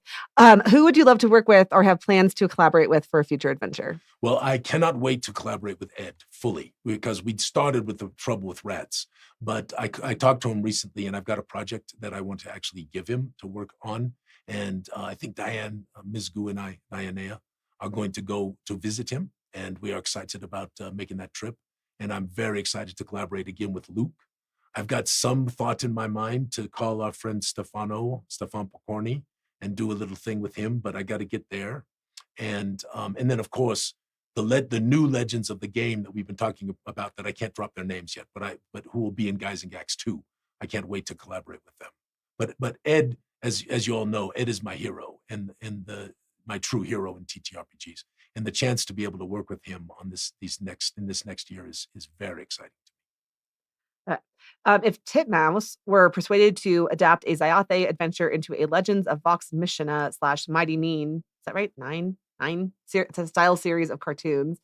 Who would you love to work with or have plans to collaborate with for a future adventure? Well, I cannot wait to collaborate with Ed fully, because we started with the trouble with rats. But I talked to him recently, and I've got a project that I want to actually give him to work on. And I think Diane, Ms. Goo and Dianea are going to go to visit him and we are excited about making that trip. And I'm very excited to collaborate again with Luke. I've got some thought in my mind to call our friend Stefan Pocorni, and do a little thing with him, but I got to get there. And then of course the new legends of the game that we've been talking about that I can't drop their names yet, but who will be in Guys and Gags 2. I can't wait to collaborate with them. But Ed, as you all know, Ed is my hero and my true hero in TTRPGs. And the chance to be able to work with him on this next year is very exciting to me. If Titmouse were persuaded to adapt a Zyathè adventure into a Legends of Vox Machina / Mighty Nein, is that right? Nine it's a style series of cartoons.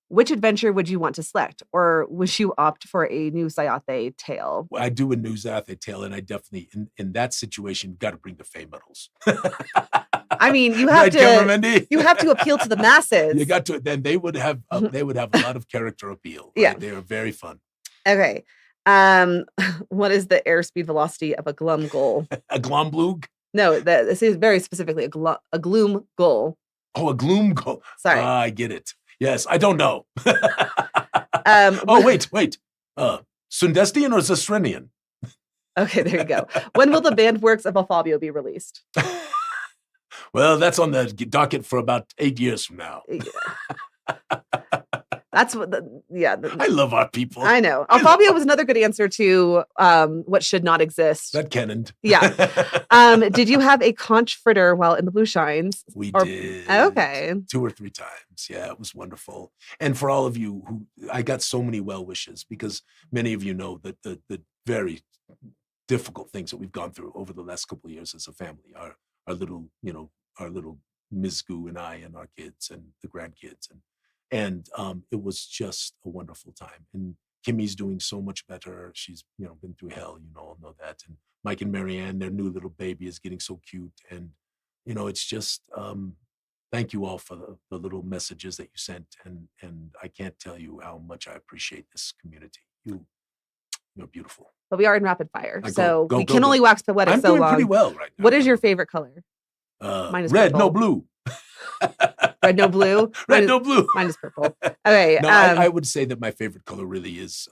Which adventure would you want to select, or would you opt for a new Zyathè tale? Well, I do a new Zyathè tale, and I definitely, in that situation, got to bring the Fey medals. I mean, you have to appeal to the masses. You got to. Then they would have a lot of character appeal. Right? Yeah, they are very fun. Okay. What is the airspeed velocity of a glumghoul? A glomblug? No, this is very specifically a gloom ghoul. Oh, a gloom ghoul. Sorry. I get it. Yes, I don't know. Wait. Sundestian or Zestrenian? Okay, there you go. When will the banned works of Alfabio be released? Well, that's on the docket for about 8 years from now. That's what I love our people. I know. Alfabio was another good answer to what should not exist. That cannoned. Yeah. Did you have a conch fritter while in the Blue Shines? We did. Okay. 2 or 3 times. Yeah, it was wonderful. And for all of you who, I got so many well wishes, because many of you know that the very difficult things that we've gone through over the last couple of years as a family, our little Ms. Goo and I and our kids and the grandkids. And it was just a wonderful time. And Kimmy's doing so much better. She's, been through hell, all know that. And Mike and Marianne, their new little baby, is getting so cute. And, it's just, thank you all for the little messages that you sent. And I can't tell you how much I appreciate this community. You're beautiful. But we are in rapid fire. We can only wax poetic I'm so long. doing pretty well right now. What is your favorite color? Mine is red, purple. no blue. Red, no blue. Red, no blue. Mine is purple. Okay. No, I would say that my favorite color really is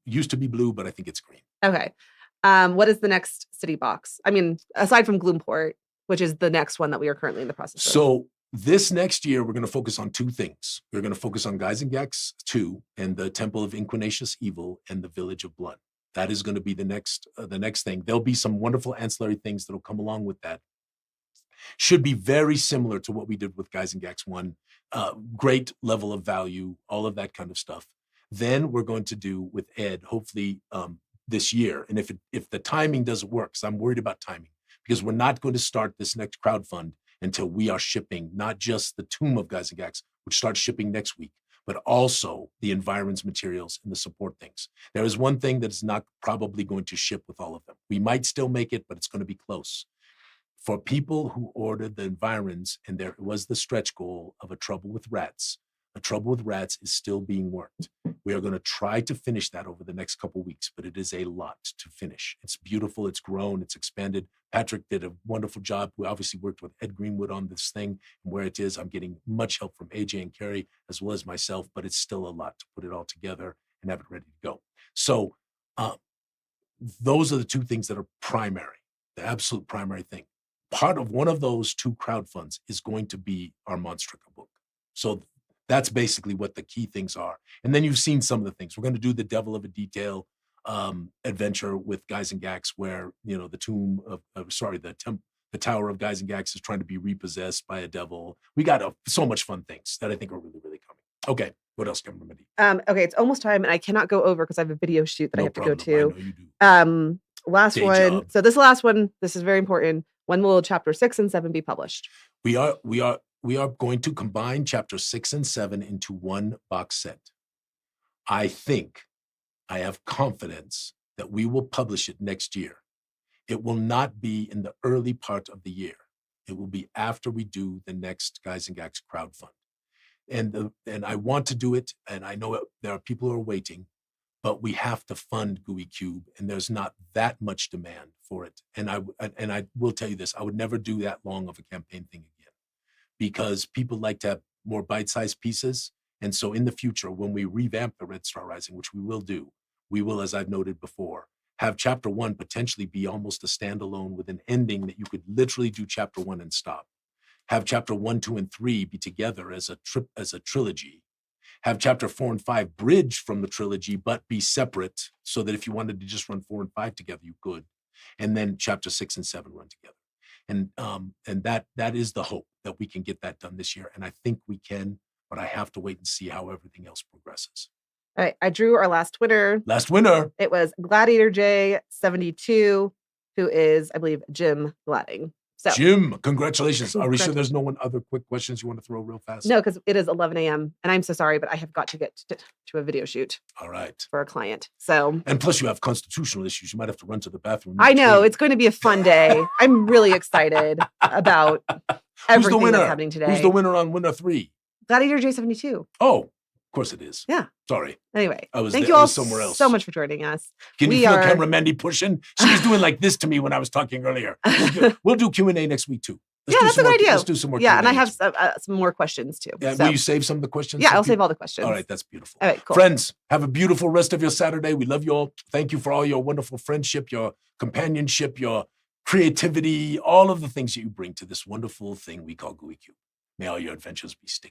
used to be blue, but I think it's green. Okay. What is the next city box? I mean, aside from Gloomport, which is the next one that we are currently in the process of. So this next year, we're going to focus on 2 things. We're going to focus on Guys and Gags 2 and the Temple of Inquinacious Evil and the Village of Blood. That is going to be the next thing. There'll be some wonderful ancillary things that'll come along with that. Should be very similar to what we did with Guys and Gags 1. Great level of value, all of that kind of stuff. Then we're going to do with Ed, hopefully this year. And if the timing doesn't work, because I'm worried about timing, because we're not going to start this next crowdfund until we are shipping not just the Tomb of Guys and Gags, which starts shipping next week, but also the environments, materials, and the support things. There is one thing that is not probably going to ship with all of them. We might still make it, but it's going to be close. For people who ordered the environs, and there was the stretch goal of A Trouble with Rats. A Trouble with Rats is still being worked. We are going to try to finish that over the next couple of weeks, but it is a lot to finish. It's beautiful. It's grown. It's expanded. Patrick did a wonderful job. We obviously worked with Ed Greenwood on this thing, and where it is, I'm getting much help from AJ and Carrie, as well as myself, but it's still a lot to put it all together and have it ready to go. So those are the 2 things that are primary, the absolute primary thing. Part of one of those 2 crowdfunds is going to be our Monstrica book. So that's basically what the key things are. And then you've seen some of the things. We're going to do the Devil of a Detail adventure with Guys and Gags, where, the Tower of Guys and Gags is trying to be repossessed by a devil. We got so much fun things that I think are really, really coming. Okay. What else can we remedy? Okay. It's almost time, and I cannot go over because I have a video shoot that I have to go to. I know you do. Last Day one. job. So this last one, this is very important. When will chapter 6 and 7 be published? We are going to combine chapter 6 and 7 into one box set. I think, I have confidence that we will publish it next year. It will not be in the early part of the year. It will be after we do the next Guys and Gags crowdfund. And I want to do it, and I know there are people who are waiting, but we have to fund Gooey Cube, and there's not that much demand for it. And I will tell you this, I would never do that long of a campaign thing again, because people like to have more bite-sized pieces, And so in the future, when we revamp the Red Star Rising, which we will do, we will, as I've noted before, have chapter 1 potentially be almost a standalone with an ending that you could literally do chapter 1 and stop. Have chapter 1, 2, and 3 be together as a trilogy. Have chapter 4 and 5 bridge from the trilogy, but be separate so that if you wanted to just run 4 and 5 together, you could. And then chapter 6 and 7 run together. And that is the hope that we can get that done this year. And I think we can, but I have to wait and see how everything else progresses. All right, I drew our last winner. Last winner. It was Gladiator J72, who is, I believe, Jim Gladding. So, Jim, congratulations. Are we sure there's no one other quick questions you want to throw real fast? No, because it is 11 a.m. and I'm so sorry, but I have got to get to a video shoot. All right. For a client. So, and plus you have constitutional issues. You might have to run to the bathroom. I know. It's going to be a fun day. I'm really excited about everything that's happening today. Who's the winner on winner 3? Gladiator J72. Oh, of course it is. Yeah. Sorry. Anyway, thank you all somewhere else. So much for joining us. Can you feel camera Mandy pushing? She was doing like this to me when I was talking earlier. We'll do Q&A next week too. That's a good idea. Let's do some more. Yeah, and I have some more questions too. Yeah, so. Will you save some of the questions? Yeah, I'll save all the questions. All right, that's beautiful. All right, cool. Friends, have a beautiful rest of your Saturday. We love you all. Thank you for all your wonderful friendship, your companionship, your creativity, all of the things that you bring to this wonderful thing we call Gooey Cube. May all your adventures be stick